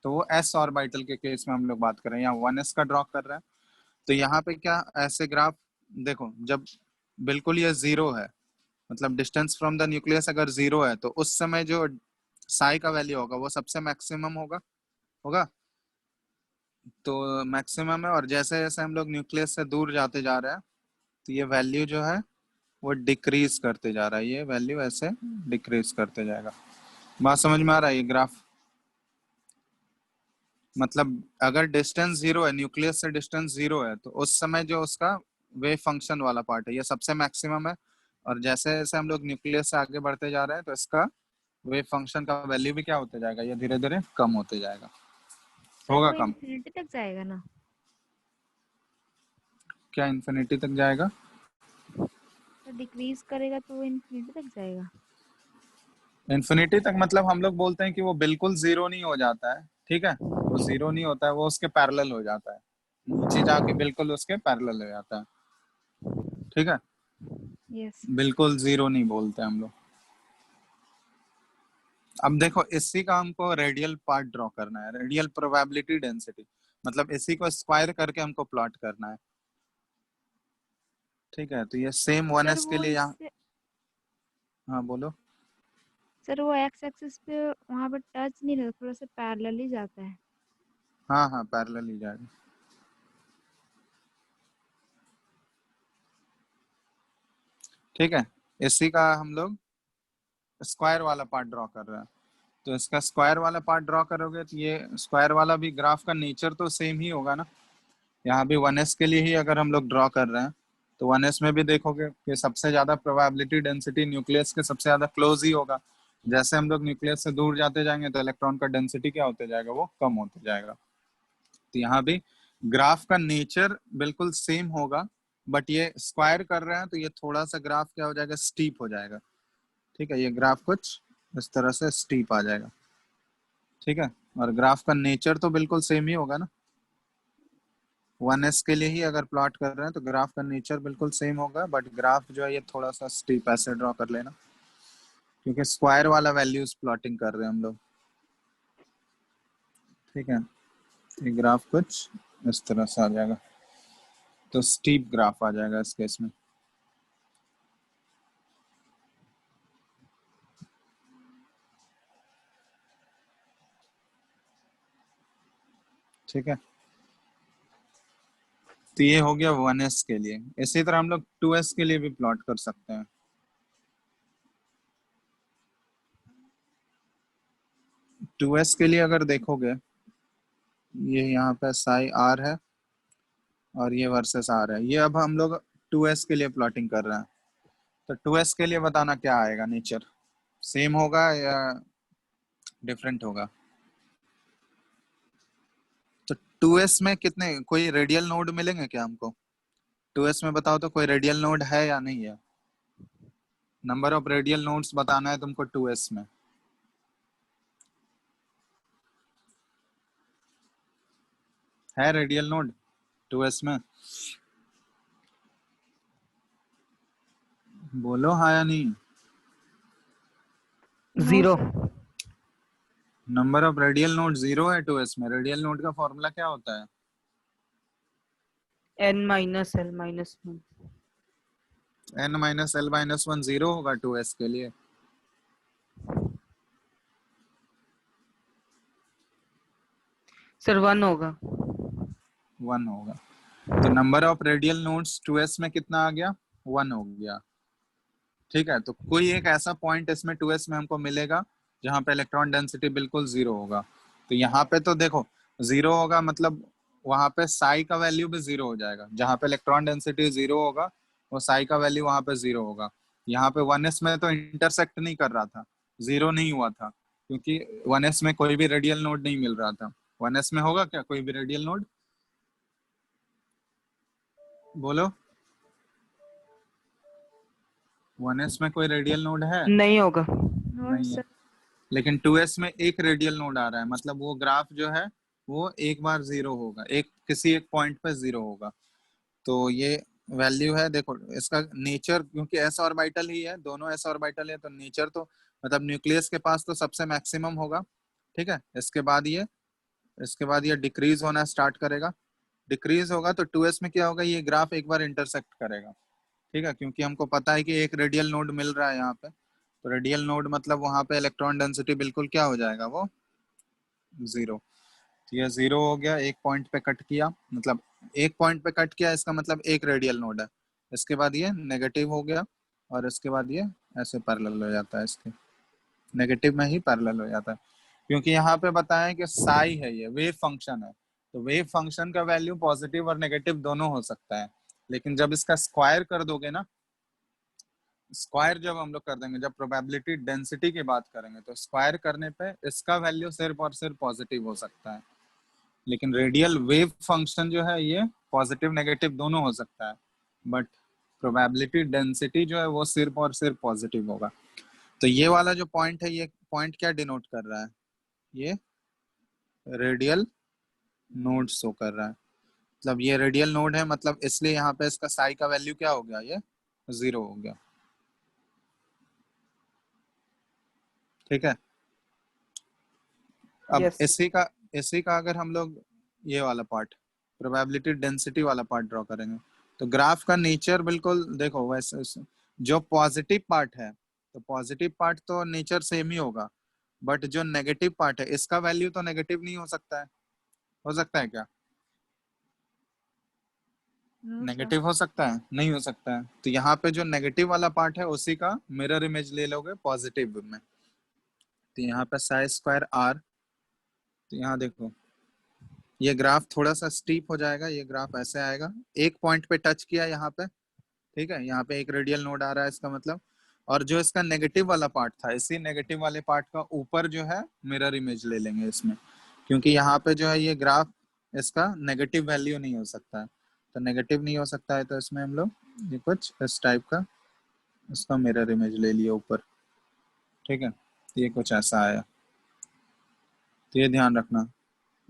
तो वो एस ऑर्बिटल के केस में हम लोग बात कर रहे हैं, यहाँ 1s का ड्रॉ कर रहे हैं। तो यहाँ पे क्या ऐसे ग्राफ देखो, जब बिल्कुल ये जीरो है, मतलब डिस्टेंस फ्रॉम द न्यूक्लियस अगर जीरो है, तो उस समय जो साई का वैल्यू होगा वो सबसे मैक्सिमम होगा होगा तो मैक्सिमम है। और जैसे जैसे हम लोग न्यूक्लियस से दूर जाते जा रहे हैं तो ये वैल्यू जो है वो डिक्रीज करते जा रहा है, ये वैल्यू ऐसे डिक्रीज करते जाएगा। बात समझ में आ रहा है? ये ग्राफ मतलब अगर डिस्टेंस जीरो है, न्यूक्लियस से डिस्टेंस जीरो है, तो उस समय जो उसका वेव फंक्शन वाला पार्ट है ये सबसे मैक्सिमम है। और जैसे जैसे हम लोग न्यूक्लियस से आगे बढ़ते जा रहे हैं तो इसका वेव फंक्शन का वैल्यू भी क्या होते जाएगा, ये धीरे धीरे कम होते जाएगा, सर होगा वो कम। इन्फिनिटी तक जाएगा ना? क्या इन्फिनिटी तक जाएगा? सर डिक्रीज करेगा तो वो इन्फिनिटी तक जाएगा। इन्फिनिटी तक मतलब हम लोग बोलते हैं कि वो बिल्कुल जीरो नहीं हो जाता है। ठीक है, वो जीरो नहीं होता है, वो उसके पैरेलल हो जाता है, नीचे जाके बिल्कुल उसके पैरेलल हो जाता है। ठीक है, यस। बिल्कुल जीरो नहीं बोलते हम लोग। अब देखो इसी का हमको रेडियल पार्ट ड्रॉ करना है, रेडियल प्रोबेबिलिटी डेंसिटी, मतलब इसी को स्क्वायर करके हमको प्लॉट करना है। ठीक है, तो ये सेम वन सर एस के वो लिए यहाँ। इससे हाँ बोलो। सर वो एक्स एक्सिस पे वहां पर टच नहीं रहता, थोड़ा सा पैरेलल ही जाता है। हाँ हाँ पैरेलल ही जाएगा। ठीक है, इसी का हम लोग स्क्वायर वाला पार्ट ड्रॉ कर रहे हैं। तो इसका स्क्वायर वाला पार्ट ड्रॉ करोगे तो ये स्क्वायर वाला भी ग्राफ का नेचर तो सेम ही होगा ना। यहाँ भी वन एस के लिए ही अगर हम लोग ड्रॉ कर रहे हैं तो वन एस में भी देखोगे कि सबसे ज्यादा प्रोबेबिलिटी डेंसिटी न्यूक्लियस के सबसे ज्यादा क्लोज ही होगा। जैसे हम लोग न्यूक्लियस से दूर जाते जाएंगे तो इलेक्ट्रॉन का डेंसिटी क्या होते जाएगा, वो कम होते जाएगा। तो यहाँ भी ग्राफ का नेचर बिल्कुल सेम होगा, बट ये स्क्वायर कर रहे हैं तो ये थोड़ा सा ग्राफ क्या हो जाएगा, स्टीप हो जाएगा। ठीक है, ये ग्राफ कुछ इस तरह से स्टीप आ जाएगा। ठीक है, और ग्राफ का नेचर तो बिल्कुल सेम ही होगा ना। वन एस के लिए ही अगर प्लॉट कर रहे हैं तो ग्राफ का नेचर बिल्कुल सेम होगा, बट ग्राफ जो है ये थोड़ा सा स्टीप ऐसे ड्रॉ कर लेना, क्योंकि स्क्वायर वाला वैल्यूज प्लॉटिंग कर रहे हैं हम लोग। ठीक है, ये ग्राफ कुछ इस तरह से आ जाएगा, तो स्टीप ग्राफ आ जाएगा इस केस में। ठीक है, तो ये हो गया वन एस के लिए। इसी तरह हम लोग टू एस के लिए भी प्लॉट कर सकते हैं। टू एस के लिए अगर देखोगे, ये यहाँ पे साई आर है और ये वर्सेस आर है, ये अब हम लोग टू एस के लिए प्लॉटिंग कर रहे हैं। तो टू एस के लिए बताना क्या आएगा, नेचर सेम होगा या डिफरेंट होगा। तो टू एस में कितने, कोई रेडियल नोड मिलेंगे क्या हमको? टू एस में बताओ तो कोई रेडियल नोड है या नहीं है? नंबर ऑफ रेडियल नोड्स बताना है तुमको टू एस में। है रेडियल नोड टू एस में? बोलो हाँ या नहीं। No 0। Sir. Number of radial node 0 है टू एस में। रेडियल नोड का फॉर्मूला क्या होता है? n minus l minus 1। n minus l minus 1 0 होगा टू एस के लिए। सर 1 होगा। 1 होगा। तो number of radial nodes two s में कितना आ गया, 1 हो गया। ठीक है, तो कोई एक ऐसा पॉइंट इसमें टू एस में हमको मिलेगा जहां पे इलेक्ट्रॉन डेंसिटी बिल्कुल 0 होगा। तो यहाँ पे तो देखो 0 होगा, मतलब वहां पे साई का वैल्यू भी 0 हो जाएगा। जहां पे इलेक्ट्रॉन डेंसिटी 0 होगा वो साई का वैल्यू वहां पे 0 होगा। यहाँ पे वन एस में तो इंटरसेक्ट नहीं कर रहा था, 0 नहीं हुआ था, क्योंकि वन एस में कोई भी रेडियल नोड नहीं मिल रहा था। वन एस में होगा क्या कोई भी रेडियल नोड? बोलो, वन एस में कोई रेडियल नोड है? नहीं होगा। नो नहीं है। सर। लेकिन टू एस में एक रेडियल नोड आ रहा है, मतलब वो ग्राफ जो है वो एक बार 0 होगा, एक किसी एक पॉइंट पे 0 होगा। तो ये वैल्यू है, देखो इसका नेचर, क्योंकि एस ऑर्बिटल ही है, दोनों एस ऑर्बिटल है, तो नेचर तो मतलब न्यूक्लियस के पास तो सबसे मैक्सिमम होगा। ठीक है, इसके बाद ये डिक्रीज होना स्टार्ट करेगा। डिक्रीज होगा तो टू एस में क्या होगा, ये ग्राफ एक बार इंटरसेक्ट करेगा। ठीक है, क्योंकि हमको पता है कि एक रेडियल नोड मिल रहा है यहाँ पे। तो रेडियल नोड मतलब वहां पे इलेक्ट्रॉन डेंसिटी बिल्कुल क्या हो जाएगा, वो 0। तो ये 0 हो गया, एक पॉइंट पे कट किया, मतलब एक पॉइंट पे कट किया, इसका मतलब एक रेडियल नोड है। इसके बाद ये नेगेटिव हो गया और इसके बाद ये ऐसे पैरेलल हो जाता है, इसके नेगेटिव में ही पैरेलल हो जाता है। क्योंकि यहाँ पे बताया है कि साई है, ये वेव फंक्शन है, तो वेव फंक्शन का वैल्यू पॉजिटिव और नेगेटिव दोनों हो सकता है। लेकिन जब इसका स्क्वायर कर दोगे ना, स्क्वायर जब हम लोग कर देंगे, जब प्रोबेबिलिटी डेंसिटी की बात करेंगे, तो स्क्वायर करने पे इसका वैल्यू सिर्फ और सिर्फ पॉजिटिव हो सकता है। लेकिन रेडियल वेव फंक्शन जो है ये पॉजिटिव नेगेटिव दोनों हो सकता है, बट प्रोबेबिलिटी डेंसिटी जो है वो सिर्फ और सिर्फ पॉजिटिव होगा। तो ये वाला जो पॉइंट है, ये पॉइंट क्या डिनोट कर रहा है, ये रेडियल नोड शो कर रहा है। मतलब ये रेडियल नोड है, मतलब इसलिए यहाँ पे इसका साई का वैल्यू क्या हो गया, ये 0 हो गया। ठीक है, अब Yes. इसी का अगर हम लोग ये वाला पार्ट प्रोबेबिलिटी डेंसिटी वाला पार्ट ड्रॉ करेंगे तो ग्राफ का नेचर बिल्कुल देखो वैसे जो पॉजिटिव पार्ट है तो पॉजिटिव पार्ट तो नेचर सेम ही होगा, बट जो नेगेटिव पार्ट है इसका वैल्यू तो नेगेटिव नहीं हो सकता है। हो सकता है क्या? No sir. नेगेटिव हो सकता है? नहीं हो सकता है। तो यहाँ पे जो नेगेटिव वाला पार्ट है उसी का मिरर इमेज ले लोगे पॉजिटिव में। तो यहाँ पे साई स्क्वायर आर, तो यहाँ देखो ये ग्राफ थोड़ा सा स्टीप हो जाएगा, ये ग्राफ ऐसे आएगा, एक पॉइंट पे टच किया यहाँ पे, ठीक है, यहाँ पे एक रेडियल नोड आ रहा है इसका मतलब, और जो इसका नेगेटिव वाला पार्ट था इसी नेगेटिव वाले पार्ट का ऊपर जो है मिरर इमेज ले लेंगे इसमें, क्योंकि यहाँ पे जो है ये ग्राफ इसका नेगेटिव वैल्यू नहीं हो सकता है। तो नेगेटिव नहीं हो सकता है तो इसमें हम लोग ये कुछ इस टाइप का इसका मिरर इमेज ले लिया ऊपर, ठीक है। तो ये कुछ ऐसा आया, तो ये ध्यान रखना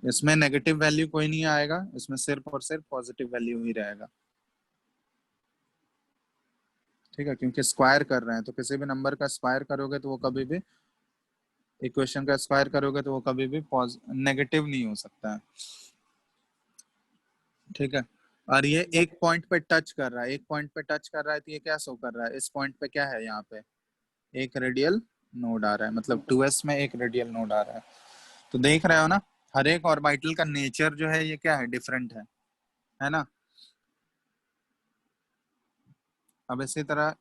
इसमें नेगेटिव वैल्यू कोई नहीं आएगा, इसमें सिर्फ और सिर्फ पॉजिटिव वैल्यू ही रहेगा, ठीक है, क्योंकि स्क्वायर कर रहे हैं तो किसी भी नंबर का स्क्वायर करोगे तो वो कभी भी, इक्वेशन का स्क्वायर करोगे तो वो कभी भी नेगेटिव नहीं हो सकता है, ठीक है। और ये एक पॉइंट पे टच कर रहा है, एक पॉइंट पे टच कर रहा है तो ये क्या शो कर रहा है, इस पॉइंट पे क्या है, यहाँ पे एक रेडियल नोड आ रहा है, मतलब 2s में एक रेडियल नोड आ रहा है। तो देख रहे हो ना हर एक ऑर्बिटल का नेचर जो है ये क्या है, डिफरेंट है ना। अब इसी तरह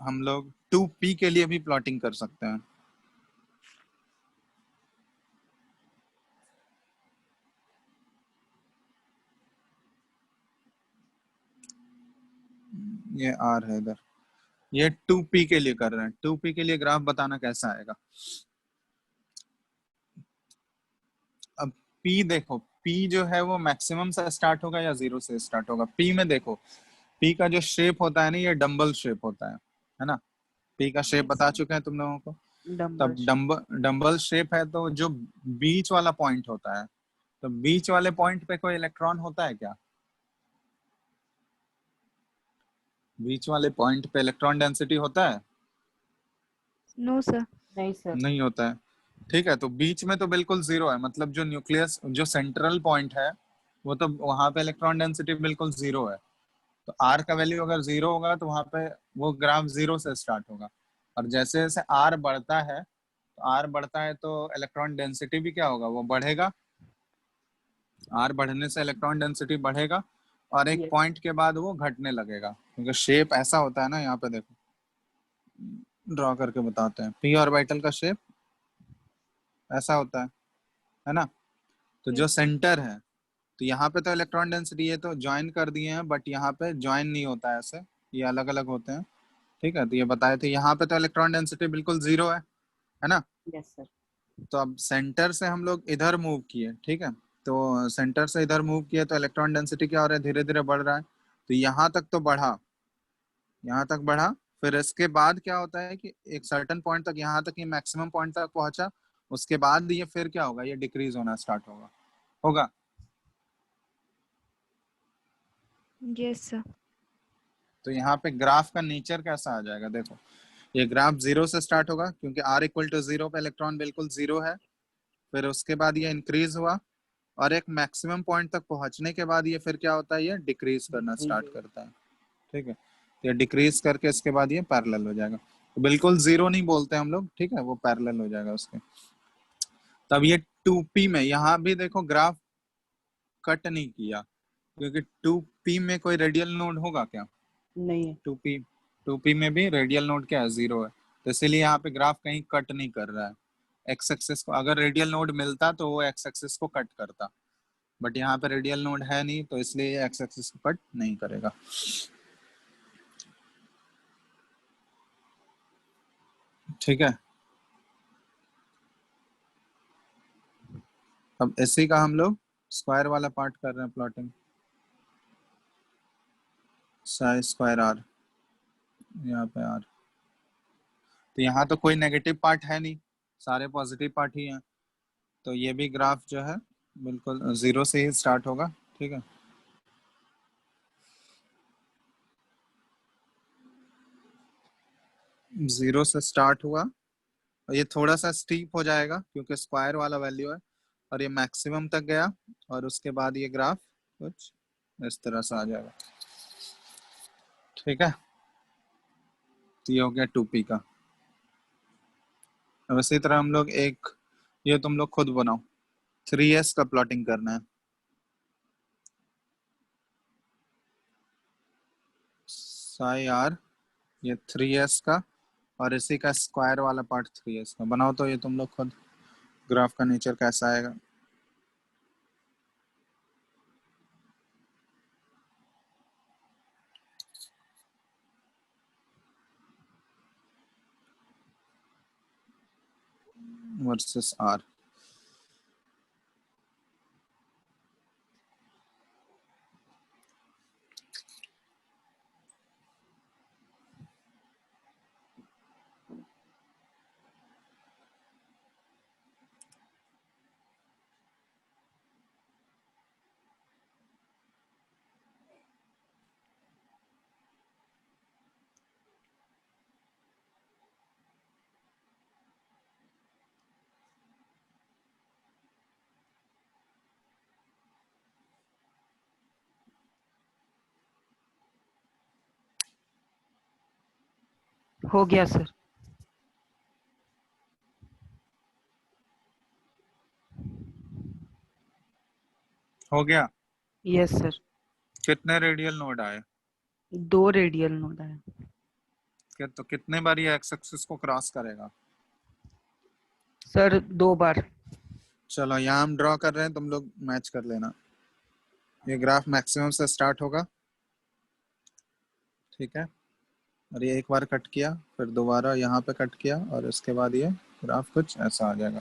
हम लोग 2p के लिए भी प्लॉटिंग कर सकते हैं। ये r है इधर, ये 2p के लिए कर रहे हैं, 2p के लिए ग्राफ बताना कैसा आएगा। अब p देखो, p जो है वो मैक्सिमम से स्टार्ट होगा या जीरो से स्टार्ट होगा। p में देखो p का जो शेप होता है ना ये डम्बल शेप होता है ना। p का शेप बता चुके हैं तुम लोगों को। Dumbbell तब shape. डम्बल शेप है तो जो बीच वाला पॉइंट होता है, तो बीच वाले पॉइंट पे कोई इलेक्ट्रॉन होता है क्या? बीच वाले पॉइंट पे इलेक्ट्रॉन डेंसिटी होता है? No sir. नहीं सर. नहीं होता है, ठीक है। तो बीच में तो बिल्कुल जीरो है, मतलब जो न्यूक्लियस जो सेंट्रल पॉइंट है वो तो वहां पे इलेक्ट्रॉन डेंसिटी बिल्कुल जीरो है। तो आर का वैल्यू अगर जीरो होगा तो वहां पे वो ग्राफ जीरो से स्टार्ट होगा, और जैसे जैसे आर बढ़ता है तो आर बढ़ता है तो इलेक्ट्रॉन डेंसिटी भी क्या होगा, वो बढ़ेगा। आर बढ़ने से इलेक्ट्रॉन डेंसिटी बढ़ेगा और एक Yes. पॉइंट के बाद वो घटने लगेगा, क्योंकि शेप ऐसा होता है ना, यहाँ पे देखो ड्रॉ करके बताते हैं, पी ऑर्बिटल का शेप ऐसा होता है ना। तो जो यस सर। सेंटर है, तो यहाँ पे तो इलेक्ट्रॉन डेंसिटी ये तो ज्वाइन कर दिए हैं, बट यहाँ पे ज्वाइन नहीं होता है ऐसे, ये अलग अलग होते हैं, ठीक है। तो ये बताए थे यहाँ पे तो इलेक्ट्रॉन डेंसिटी बिल्कुल जीरो है ना। Yes sir. तो अब सेंटर से हम लोग इधर मूव किए, ठीक है, तो सेंटर से इधर मूव किए तो इलेक्ट्रॉन डेंसिटी क्या हो रहा है, धीरे धीरे बढ़ रहा है। तो यहाँ तक तो बढ़ा, यहाँ तक बढ़ा, फिर इसके बाद क्या होता है कि एक सर्टेन पॉइंट तक, यहाँ तक ये मैक्सिमम पॉइंट तक पहुंचा, उसके बाद ये फिर क्या होगा, ये डिक्रीज होना स्टार्ट होगा। Yes sir. तो यहाँ पे ग्राफ का नेचर कैसा आ जाएगा, देखो ये ग्राफ जीरो से स्टार्ट होगा क्योंकि r इक्वल टू जीरो पे इलेक्ट्रॉन बिल्कुल जीरो है, फिर उसके बाद ये इंक्रीज हुआ और एक मैक्सिमम पॉइंट तक पहुंचने के बाद ये फिर क्या होता है, ये डिक्रीज करना स्टार्ट करता है, ठीक है। ये डिक्रीज करके इसके बाद ये पैरेलल हो जाएगा, तो बिल्कुल जीरो नहीं बोलते हम लोग, ठीक है, वो पैरेलल हो जाएगा उसके। तब ये 2p में यहाँ भी देखो ग्राफ कट नहीं किया, क्योंकि 2p में कोई रेडियल नोड होगा क्या? नहीं है. 2p में भी रेडियल नोड क्या है, जीरो है, तो इसीलिए यहाँ पे ग्राफ कहीं कट नहीं कर रहा है। एक्स एक्सिस को अगर रेडियल नोड मिलता तो वो एक्स एक्सिस को कट करता, बट यहाँ पे रेडियल नोड है नहीं तो इसलिए ये एक्स एक्सिस को कट नहीं करेगा, ठीक है। अब इसी का हम लोग स्क्वायर वाला पार्ट कर रहे हैं प्लॉटिंग, साई स्क्वायर आर, यहाँ पे आर, तो यहाँ तो कोई नेगेटिव पार्ट है नहीं, सारे पॉजिटिव पार्ट ही हैं, तो ये भी ग्राफ जो है बिल्कुल जीरो से ही स्टार्ट होगा, ठीक है। जीरो से स्टार्ट हुआ और ये थोड़ा सा स्टीप हो जाएगा क्योंकि स्क्वायर वाला वैल्यू है, और ये मैक्सिमम तक गया, और उसके बाद ये ग्राफ कुछ इस तरह से आ जाएगा। ठीक है, तो ये हो गया 2p का। अब इसी तरह हम लोग एक, ये तुम लोग खुद बनाओ, 3s का प्लॉटिंग करना है। साई आर, ये 3s का, और इसी का स्क्वायर वाला पार्ट 3s का बनाओ। तो ये तुम लोग खुद ग्राफ का नेचर कैसा आएगा। वर्सेस आर, हो गया सर। हो गया। Yes sir. कितने रेडियल नोड आए। 2 रेडियल नोड है तो कितने बार ये एक्स एक्सिस को क्रॉस करेगा। सर, 2 बार। चलो यहाँ हम ड्रॉ कर रहे हैं, तुम लोग मैच कर लेना। ये ग्राफ मैक्सिमम से स्टार्ट होगा, ठीक है, और ये एक बार कट किया, फिर दोबारा यहाँ पे कट किया, और इसके बाद ये ग्राफ कुछ ऐसा आ जाएगा।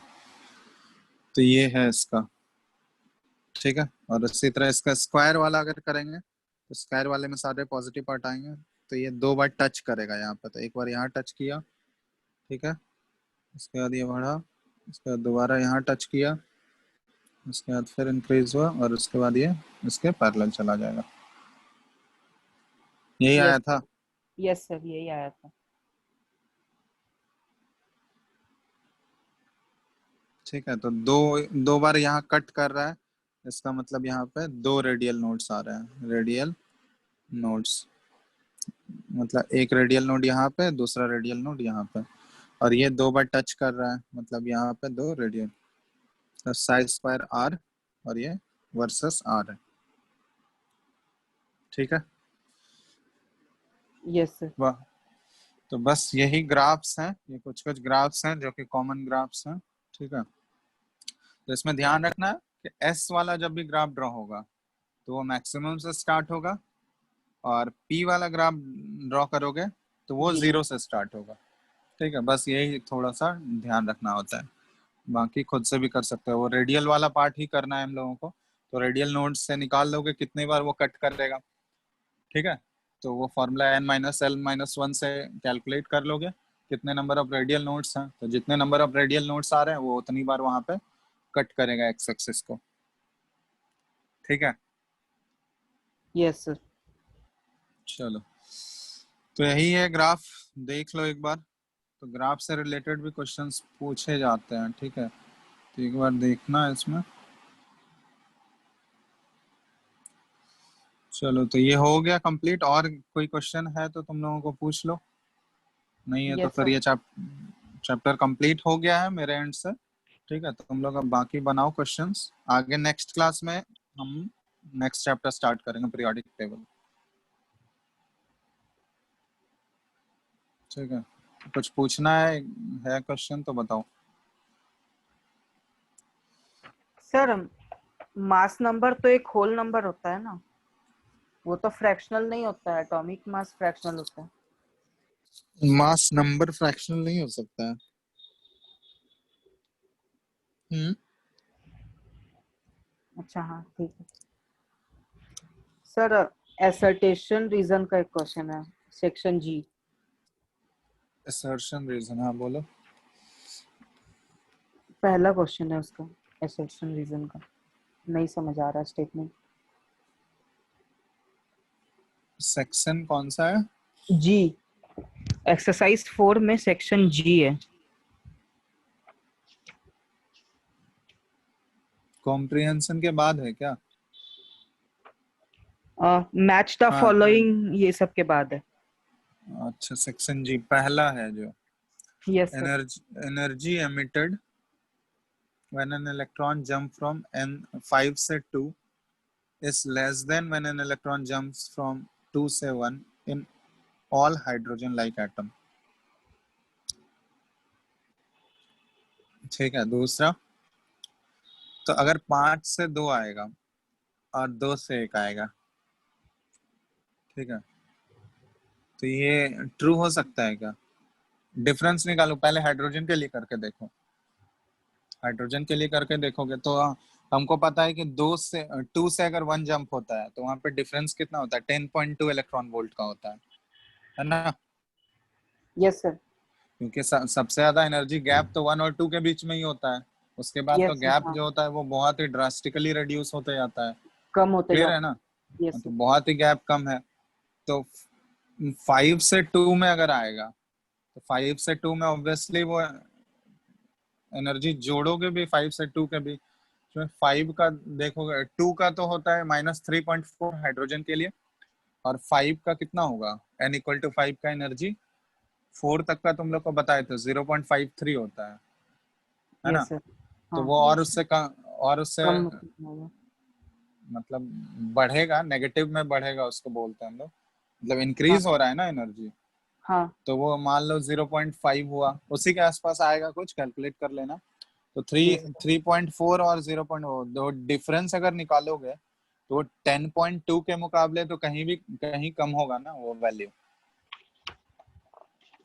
तो ये है इसका, ठीक है। और इसी तरह इसका स्क्वायर वाला अगर करेंगे तो स्क्वायर वाले में सारे पॉजिटिव पार्ट आएंगे। तो ये 2 बार टच करेगा यहाँ पे, तो एक बार यहाँ टच किया, ठीक है, उसके बाद ये बढ़ा, उसके बाद दोबारा यहाँ टच किया, उसके बाद फिर इंक्रीज हुआ, और उसके बाद ये इसके पैरेलल चला जाएगा। यही आया यस था। यस सर, यही आया था। ठीक है, तो दो दो बार यहाँ कट कर रहा है, इसका मतलब यहाँ पे 2 रेडियल नोड्स आ रहे हैं। रेडियल नोड्स मतलब एक रेडियल नोड यहाँ पे, दूसरा रेडियल नोड यहाँ पे, और ये 2 बार टच कर रहा है, मतलब यहाँ पे 2 रेडियल। तो साइज स्क्वायर आर, और ये वर्सेस आर है, ठीक है। Yes sir. वाह, तो बस यही ग्राफ्स हैं, ये कुछ कुछ ग्राफ्स हैं जो कि कॉमन ग्राफ्स हैं, ठीक है। तो इसमें ध्यान रखना है कि एस वाला जब भी ग्राफ ड्रॉ होगा तो वो मैक्सिमम से स्टार्ट होगा, और पी वाला ग्राफ ड्रॉ करोगे तो वो 0 से स्टार्ट होगा, ठीक है। बस यही थोड़ा सा ध्यान रखना होता है, बाकी खुद से भी कर सकते हो। वो रेडियल वाला पार्ट ही करना है हम लोगों को, तो रेडियल नोड से निकाल लोगे कितनी बार वो कट करेगा, ठीक है। तो वो फॉर्मूला n-l-1 से कैलकुलेट कर लोगे कितने नंबर ऑफ रेडियल नोड्स हैं, तो जितने नंबर ऑफ रेडियल नोड्स आ रहे हैं वो उतनी बार वहां पे कट करेगा एक्स एक्सिस को, ठीक है। Yes sir. चलो, तो यही है ग्राफ, देख लो एक बार। तो ग्राफ से रिलेटेड भी क्वेश्चंस पूछे जाते हैं, ठीक है, तो एक बार देखना है इसमें। चलो, तो ये हो गया कंप्लीट। और कोई क्वेश्चन है तो तुम लोगों को पूछ लो, नहीं है तो यस फिर सर। ये चैप्टर कंप्लीट हो गया है मेरे एंड से, ठीक है। तो तुम लोग अब बाकी बनाओ क्वेश्चंस, आगे नेक्स्ट क्लास में हम नेक्स्ट चैप्टर स्टार्ट करेंगे, पीरियोडिक टेबल, ठीक है। कुछ पूछना है क्वेश्चन तो बताओ। सर, मास नंबर तो एक होल नंबर होता है ना, वो तो फ्रैक्शनल नहीं होता है, एटॉमिक मास फ्रैक्शनल होता है। मास नंबर फ्रैक्शनल नहीं हो सकता है। अच्छा, हाँ ठीक है सर। एसर्टेशन रीजन का एक क्वेश्चन है, सेक्शन जी। असर्शन रीजन, हाँ बोलो। पहला क्वेश्चन है उसका, एसर्टेशन रीजन का। नहीं समझ आ रहा स्टेटमेंट। सेक्शन कौन सा है। जी, एक्सरसाइज 4 में सेक्शन जी है। कॉम्प्रिहेंशन के बाद है क्या? मैच द हाँ, फॉलोइंग ये सब के बाद है। अच्छा, सेक्शन जी पहला है जो yes sir. Energy emitted when an electron jump from n5 से 2 is less than when an electron jumps from 2 से 1 in all hydrogen like atom। ठीक है, दूसरा, तो अगर 5 से 2 आएगा और 2 से 1 आएगा, ठीक है, तो ये ट्रू हो सकता है क्या? डिफरेंस निकालो, पहले हाइड्रोजन के लिए करके देखो। हाइड्रोजन के लिए करके देखोगे तो हमको पता है कि 2 से अगर 1 जंप होता है तो वहां पे डिफरेंस कितना होता है? 10.2 इलेक्ट्रॉन वोल्ट का होता है ना? Yes sir. क्योंकि सबसे ज्यादा एनर्जी गैप तो 1 और 2 के बीच में ही होता है। उसके बाद तो यस सर। गैप हाँ, जो होता है वो बहुत ही ड्रास्टिकली रिड्यूस होते जाता है। कम होते क्लियर है जाते ना? हैं। यस तो सर। बहुत ही गैप कम है। तो 5 से 2 में अगर आएगा तो 5 से 2 में ऑब्वियसली वो एनर्जी जोड़ोगे भी 5 से 2 के भी, तो 5 का देखोगे, 2 का तो होता है -3.4 हाइड्रोजन के लिए, और 5 का कितना होगा? n=5 का एनर्जी 4 तक का तुम लोग को बताए थे 0.53 होता है ना? Yes sir. तो हाँ, वो और उससे कम, और उससे कम होगा। मतलब बढ़ेगा, नेगेटिव में बढ़ेगा, उसको बोलते हैं हम लोग, मतलब हाँ। इंक्रीज हो रहा है ना एनर्जी। हाँ। तो वो मान लो 0.5 हुआ, उसी के आसपास आएगा, कुछ कैलकुलेट कर लेना। तो यस सर। 3.4 और 0.4 दो डिफरेंस अगर निकालोगे तो 10.2 के मुकाबले तो कहीं कम होगा ना वो वैल्यू,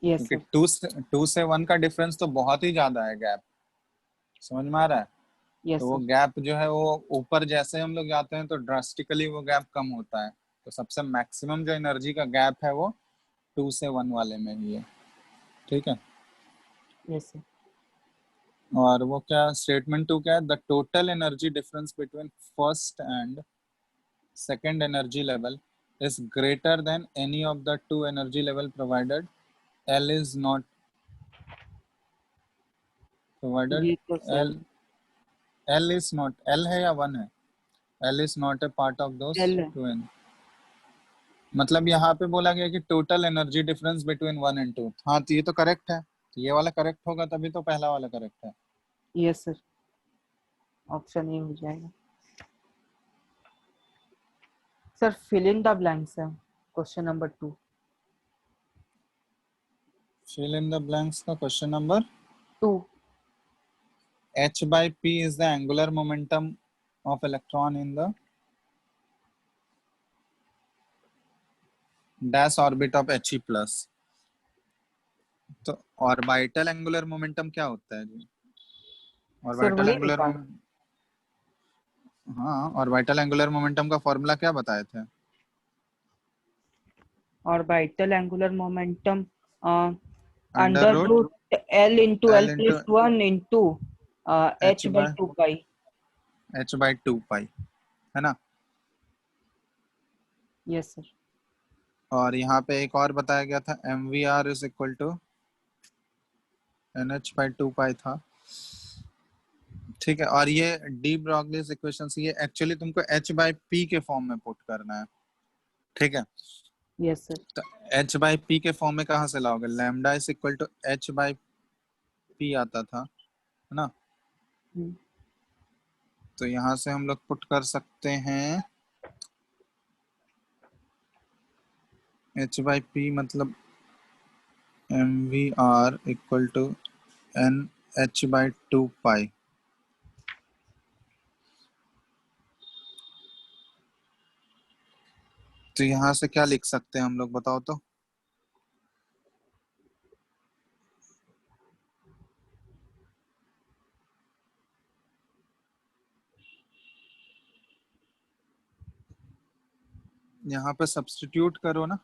यस क्योंकि सर। 2 से 1 का डिफरेंस तो बहुत ही ज्यादा है गैप। समझ में आ रहा है? तो यस वो सर। गैप जो है वो ऊपर जैसे हम लोग जाते हैं तो ड्रास्टिकली वो गैप कम होता है। तो सबसे मैक्सिमम जो एनर्जी का गैप है वो 2 से 1 वाले में ही है। ठीक है, यस सर। और वो क्या स्टेटमेंट 2 क्या है? The total energy difference between first and second energy level is greater than any of the two energy level provided L is not provided ये तो L sir L is not L है या 1 है? L is not a part of those L है। two मतलब यहाँ पे बोला गया कि total energy difference between 1 and 2। हाँ, तो ये तो करेक्ट है, तो ये वाला करेक्ट होगा तभी तो पहला वाला करेक्ट है। यस सर, ऑप्शन ए हो जाएगा। Sir fill in the blanks है question number 2। Fill in the blanks का question number 2। h by p is the angular momentum of electron in the dash orbit of He plus। तो orbital angular momentum क्या होता है जी? Sir orbital वही angular लिखा है। मोमेंटम, हाँ, ऑर्बिटल एंगुलर मोमेंटम का फॉर्मूला क्या बताए थे? Orbital angular momentum under under root root l into l l into plus 1 into h h by by 2 pi. h/2 pi, है ना? Yes sir. और यहाँ पे एक और बताया गया था mvr is equal to nh/2 pi था। ठीक है, और ये डी ब्रॉगलीज इक्वेशन, ये एक्चुअली तुमको h/p के फॉर्म में पुट करना है। ठीक है, यस सर। तो h/p के फॉर्म में कहाँ से लाओगे? Lambda is equal to h/p आता था, है ना? तो यहाँ से हम लोग पुट कर सकते हैं h/p मतलब mvr इक्वल टू nh/2 पाई। तो यहाँ से क्या लिख सकते हैं हम लोग, बताओ तो? यहाँ पे सब्स्टिट्यूट करो ना,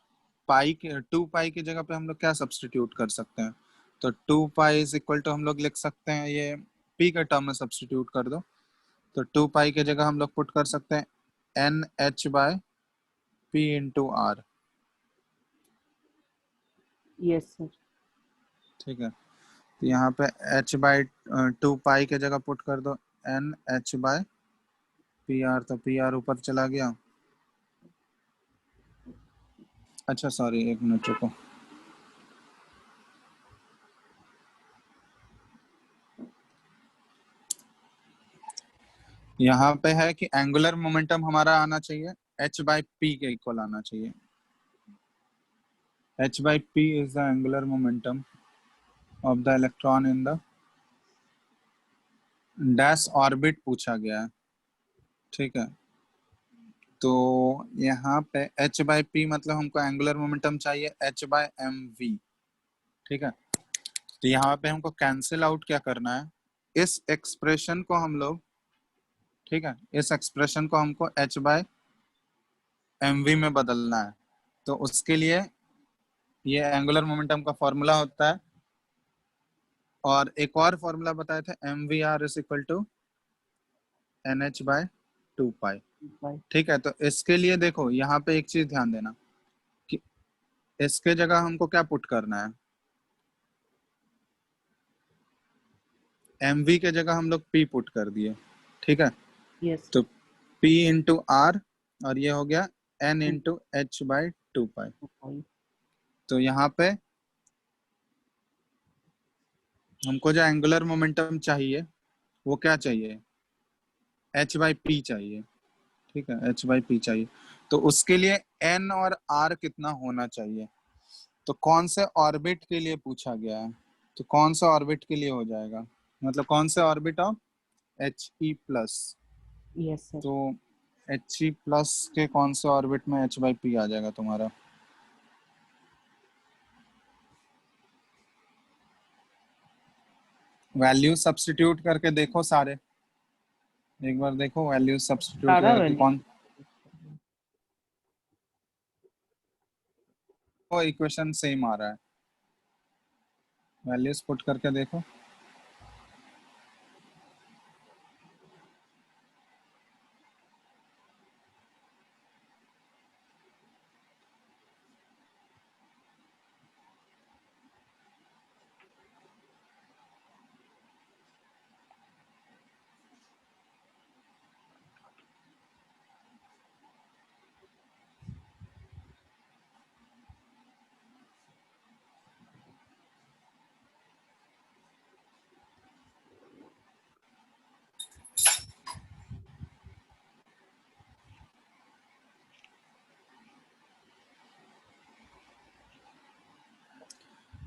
पाई के 2 पाई की जगह पे हम लोग क्या सब्स्टिट्यूट कर सकते हैं? तो 2 पाई इज इक्वल टू हम लोग लिख सकते हैं, ये p के टर्म में सब्स्टिट्यूट कर दो, तो 2 पाई की जगह हम लोग पुट कर सकते हैं nh/p into r। Yes sir. ठीक है, तो यहाँ पे h/2 पाई की जगह पुट कर दो nh/p पी आर, तो पी आर ऊपर चला गया। अच्छा सॉरी, एक मिनट रुको। यहाँ पे है कि एंगुलर मोमेंटम हमारा आना चाहिए h बाई पी के इक्वल आना चाहिए। h by P is the angular momentum of the electron in the dash orbit पूछा गया है, ठीक है। तो यहाँ पे h बाई पी मतलब हमको एंगुलर मोमेंटम चाहिए h बाय एम वी, ठीक है। तो यहाँ पे हमको कैंसिल आउट क्या करना है, इस एक्सप्रेशन को हम लोग, ठीक है, इस एक्सप्रेशन को हमको h बाय एम वी में बदलना है। तो उसके लिए ये एंगुलर मोमेंटम का फॉर्मूला होता है, और एक और फॉर्मूला बताए थे, m v r is equal to n h by two pi, ठीक है। तो इसके लिए देखो यहाँ पे एक चीज ध्यान देना कि इसके जगह हमको क्या पुट करना है, एम वी के जगह हम लोग पी पुट कर दिए, ठीक है। यस। तो P इंटू आर, और ये हो गया N into h by two pi. तो यहाँ पे हमको जो एंगुलर मोमेंटम चाहिए वो क्या चाहिए, h बाई पी चाहिए, ठीक है, h बाई पी चाहिए। तो उसके लिए n और r कितना होना चाहिए, तो कौन से ऑर्बिट के लिए पूछा गया है, तो कौन सा ऑर्बिट के लिए हो जाएगा, मतलब कौन से orbit of He plus. Yes sir. तो He प्लस के कौन से ऑर्बिट में h बाई पी आ जाएगा तुम्हारा, वैल्यू सब्स्टिट्यूट करके देखो सारे, एक बार देखो वैल्यू सब्स्टिट्यूट सारा करके वैल्यू कौन, वो इक्वेशन सेम आ रहा है, वैल्यूज पुट करके देखो।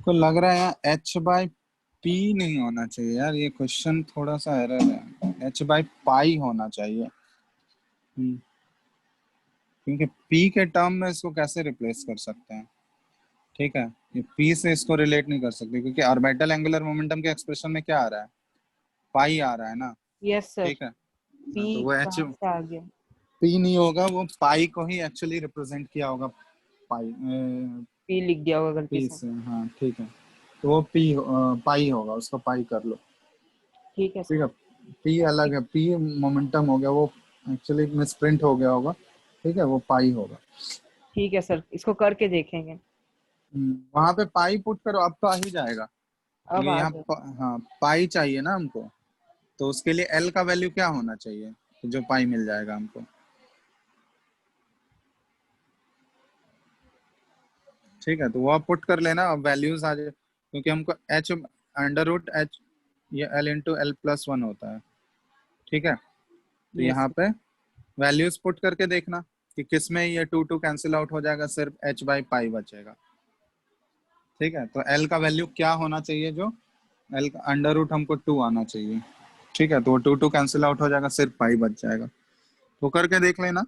को लग रहा है यार h बाई पी नहीं होना चाहिए यार, ये क्वेश्चन थोड़ा सा एरर है, h बाई पाई होना चाहिए। क्योंकि p के टर्म में इसको कैसे रिप्लेस कर सकते हैं, ठीक है, ये p से इसको रिलेट नहीं कर सकते, क्योंकि ऑर्बिटल एंगुलर मोमेंटम के एक्सप्रेशन में क्या आ रहा है, पाई आ रहा है ना, यस सर। ठीक है। पी तो वो h कहाँ से आ गया? p नहीं होगा, वो पाई को ही एक्चुअली रिप्रेजेंट किया होगा, पाई पी लिख दिया होगा गलती p से। से, हाँ ठीक है। तो वो p पाई होगा, उसको पाई कर लो, ठीक है ठीक सर। है। पी अलग है, पी मोमेंटम हो गया, वो एक्चुअली मिसप्रिंट हो गया होगा, ठीक है, वो पाई होगा। ठीक है सर, इसको करके देखेंगे। वहां पे पाई पुट करो, अब तो आ ही जाएगा, अब क्योंकि आ यहाँ जाए। हाँ पाई चाहिए ना हमको, तो उसके लिए एल का वैल्यू क्या होना चाहिए, तो जो पाई मिल जाएगा हमको, ठीक है। तो वो आप पुट कर लेना, अब वैल्यूज आ जाए, क्योंकि हमको एच अंडर रूट एच, ये L into L plus one होता है, ठीक है। तो यस यहाँ पे वैल्यूज पुट करके देखना कि किस में ये टू टू कैंसिल आउट हो जाएगा, सिर्फ एच बाई पाई बचेगा, ठीक है। तो एल का वैल्यू क्या होना चाहिए, जो एल का अंडर रूट हमको टू आना चाहिए, ठीक है। तो वो टू टू कैंसिल आउट हो जाएगा, सिर्फ पाई बच जाएगा, तो करके देख लेना,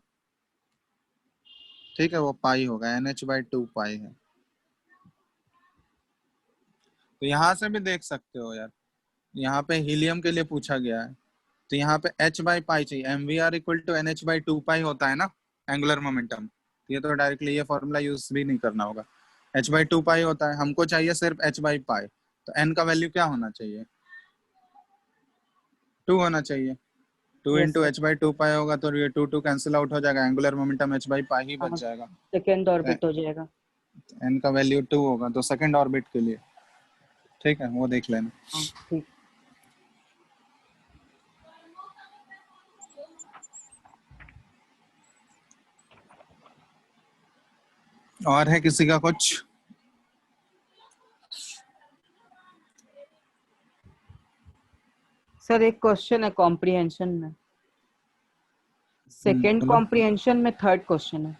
ठीक है। वो पाई होगा, एन एच बाई टू पाई है। तो यहाँ से भी देख सकते हो यार, यहाँ पे हीलियम के लिए पूछा गया है, तो यहाँ पे h बाई पाई चाहिए, m v r equal to n h by two pi होता है ना एंगुलर मोमेंटम, ये तो डायरेक्टली ये फॉर्मूला यूज भी नहीं करना होगा, h बाई टू पाई होता है, हमको चाहिए सिर्फ h बाई पाई। तो n का वैल्यू क्या होना चाहिए, टू होना चाहिए, two yes into sir. H by two pi होगा, तो ये टू टू कैंसिल आउट हो जाएगा, angular momentum h by pi ही हाँ, बच जाएगा। सेकेंड ऑर्बिट हो जाएगा। n का वैल्यू टू होगा, तो सेकेंड ऑर्बिट के लिए, ठीक है, वो देख लेना। हाँ ठीक। और है किसी का कुछ? सर एक क्वेश्चन है कॉम्प्रिहेंशन में, सेकंड बोलो। कॉम्प्रिहेंशन में थर्ड क्वेश्चन है।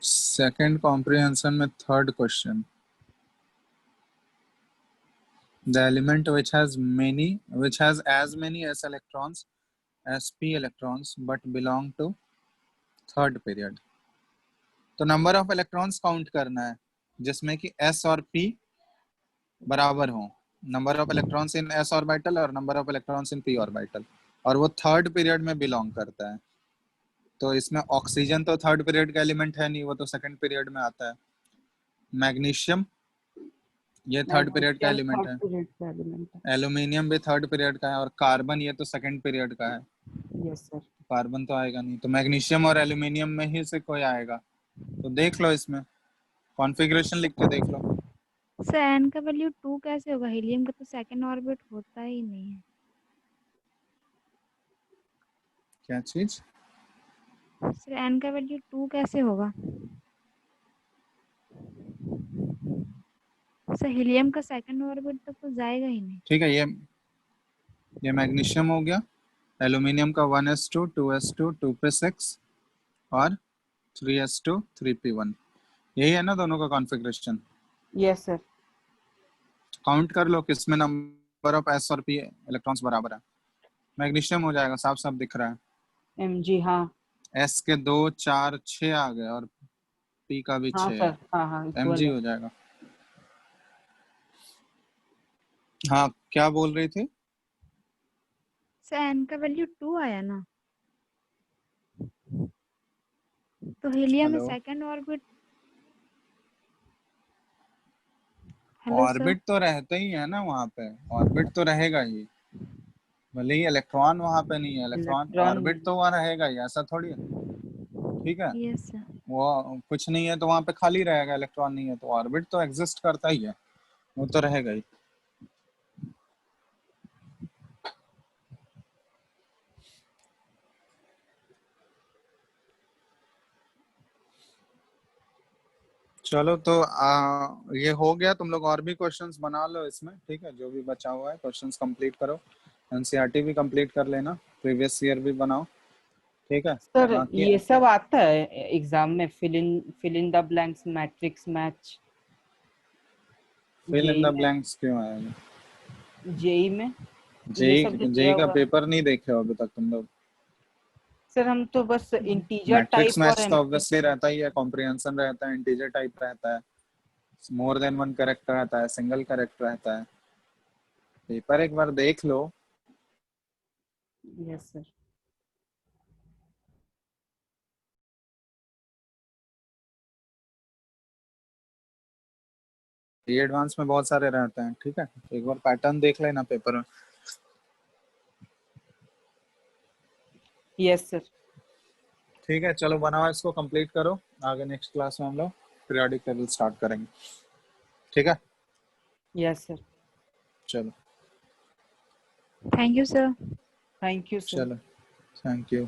सेकंड कॉम्प्रिहेंशन में third question, the element which has as many s electrons as p electrons but belong to third period। तो नंबर ऑफ इलेक्ट्रॉन्स काउंट करना है जिसमें कि s और p बराबर हो, number of electrons in s orbital और number of electrons in p orbital, और वो थर्ड पीरियड में बिलोंग करता है। तो इसमें ऑक्सीजन तो थर्ड पीरियड का एलिमेंट है नहीं, वो तो सेकंड पीरियड में आता है। मैग्नीशियम ये थर्ड पीरियड का मैग्नीशियम एलिमेंट थर्ड है। पीरियड का एलिमेंट है। एल्यूमिनियम भी थर्ड पीरियड का है, और कार्बन ये तो सेकंड पीरियड का है। Yes sir. कार्बन तो आएगा नहीं, तो मैग्नीशियम और एल्यूमिनियम में ही से कोई आएगा। तो देख लो, इसमें कॉन्फ़िगरेशन लिख के देख लो। सर एन का वैल्यू 2 कैसे होगा? हीलियम का तो सेकंड ऑर्बिट होता ही नहीं है। क्या चीज? सर एन का वैल्यू 2 कैसे होगा? सर हीलियम का सेकंड ऑर्बिट तो जाएगा ही नहीं। ठीक है, ये मैग्नीशियम हो गया। एल्यूमिनियम का 1s2 2s2 2p6 और 3s2 3p1, यही है ना दोनों का कॉन्फ़िगरेशन। Yes sir. काउंट कर लो किसमें नंबर ऑफ s और p इलेक्ट्रॉन्स बराबर है। मैग्नीशियम हो जाएगा, साफ साफ दिख रहा है। mg, हाँ s के 2 4 6 आ गए और p का भी हाँ 6 सर, है, हाँ हाँ इक्वल mg है। हो जाएगा। हाँ, क्या बोल रही थी? सर एन का वैल्यू 2 आया ना, तो हीलियम में hello, second orbit. Hello sir. Orbit तो रहते ही है ना वहां पे, ऑर्बिट तो रहेगा ही, भले ही इलेक्ट्रॉन वहां पे नहीं है, इलेक्ट्रॉन इलेक्ट्रॉन ऑर्बिट तो वहां रहेगा ही, ऐसा थोड़ी है। ठीक है, यस सर। वो कुछ नहीं है तो वहां पे खाली रहेगा, इलेक्ट्रॉन नहीं है तो ऑर्बिट तो एग्जिस्ट करता ही है, वो तो रहेगा ही। चलो तो ये हो गया, तुम लोग और भी क्वेश्चंस बना लो इसमें, ठीक है, जो भी बचा हुआ है क्वेश्चंस कंप्लीट करो। एनसीईआरटी भी कंप्लीट कर लेना, प्रीवियस ईयर भी बनाओ, ठीक है। सर बाकी ये सब आता है एग्जाम में, fill in the blanks, matrix match, fill in JEE the में, ब्लैंक्स क्यों आएगा? जेई में ये सब जो जेई दिया जेई का हुआ है। पेपर नहीं देखे हो अभी तक तुम लोग? सर हम तो बस इंटीजर मैट्रिक्स टाइप और मैच तो ऑब्वियसली एमप्लीट्यूड। रहता ही है, कॉम्प्रिहेंशन रहता है, इंटीजर टाइप रहता है, मोर देन वन करेक्ट रहता है, सिंगल करेक्ट रहता है। पेपर एक बार देख लो। Yes sir. ये एडवांस में बहुत सारे रहते हैं, ठीक है, एक बार पैटर्न देख लेना पेपर में। Yes sir. ठीक है, चलो बनाओ, इसको कंप्लीट करो, आगे नेक्स्ट क्लास में हम लोग पीरियोडिक टेबल स्टार्ट करेंगे, ठीक है। Yes sir. चलो, thank you sir. Thank you sir. चलो, थैंक यू।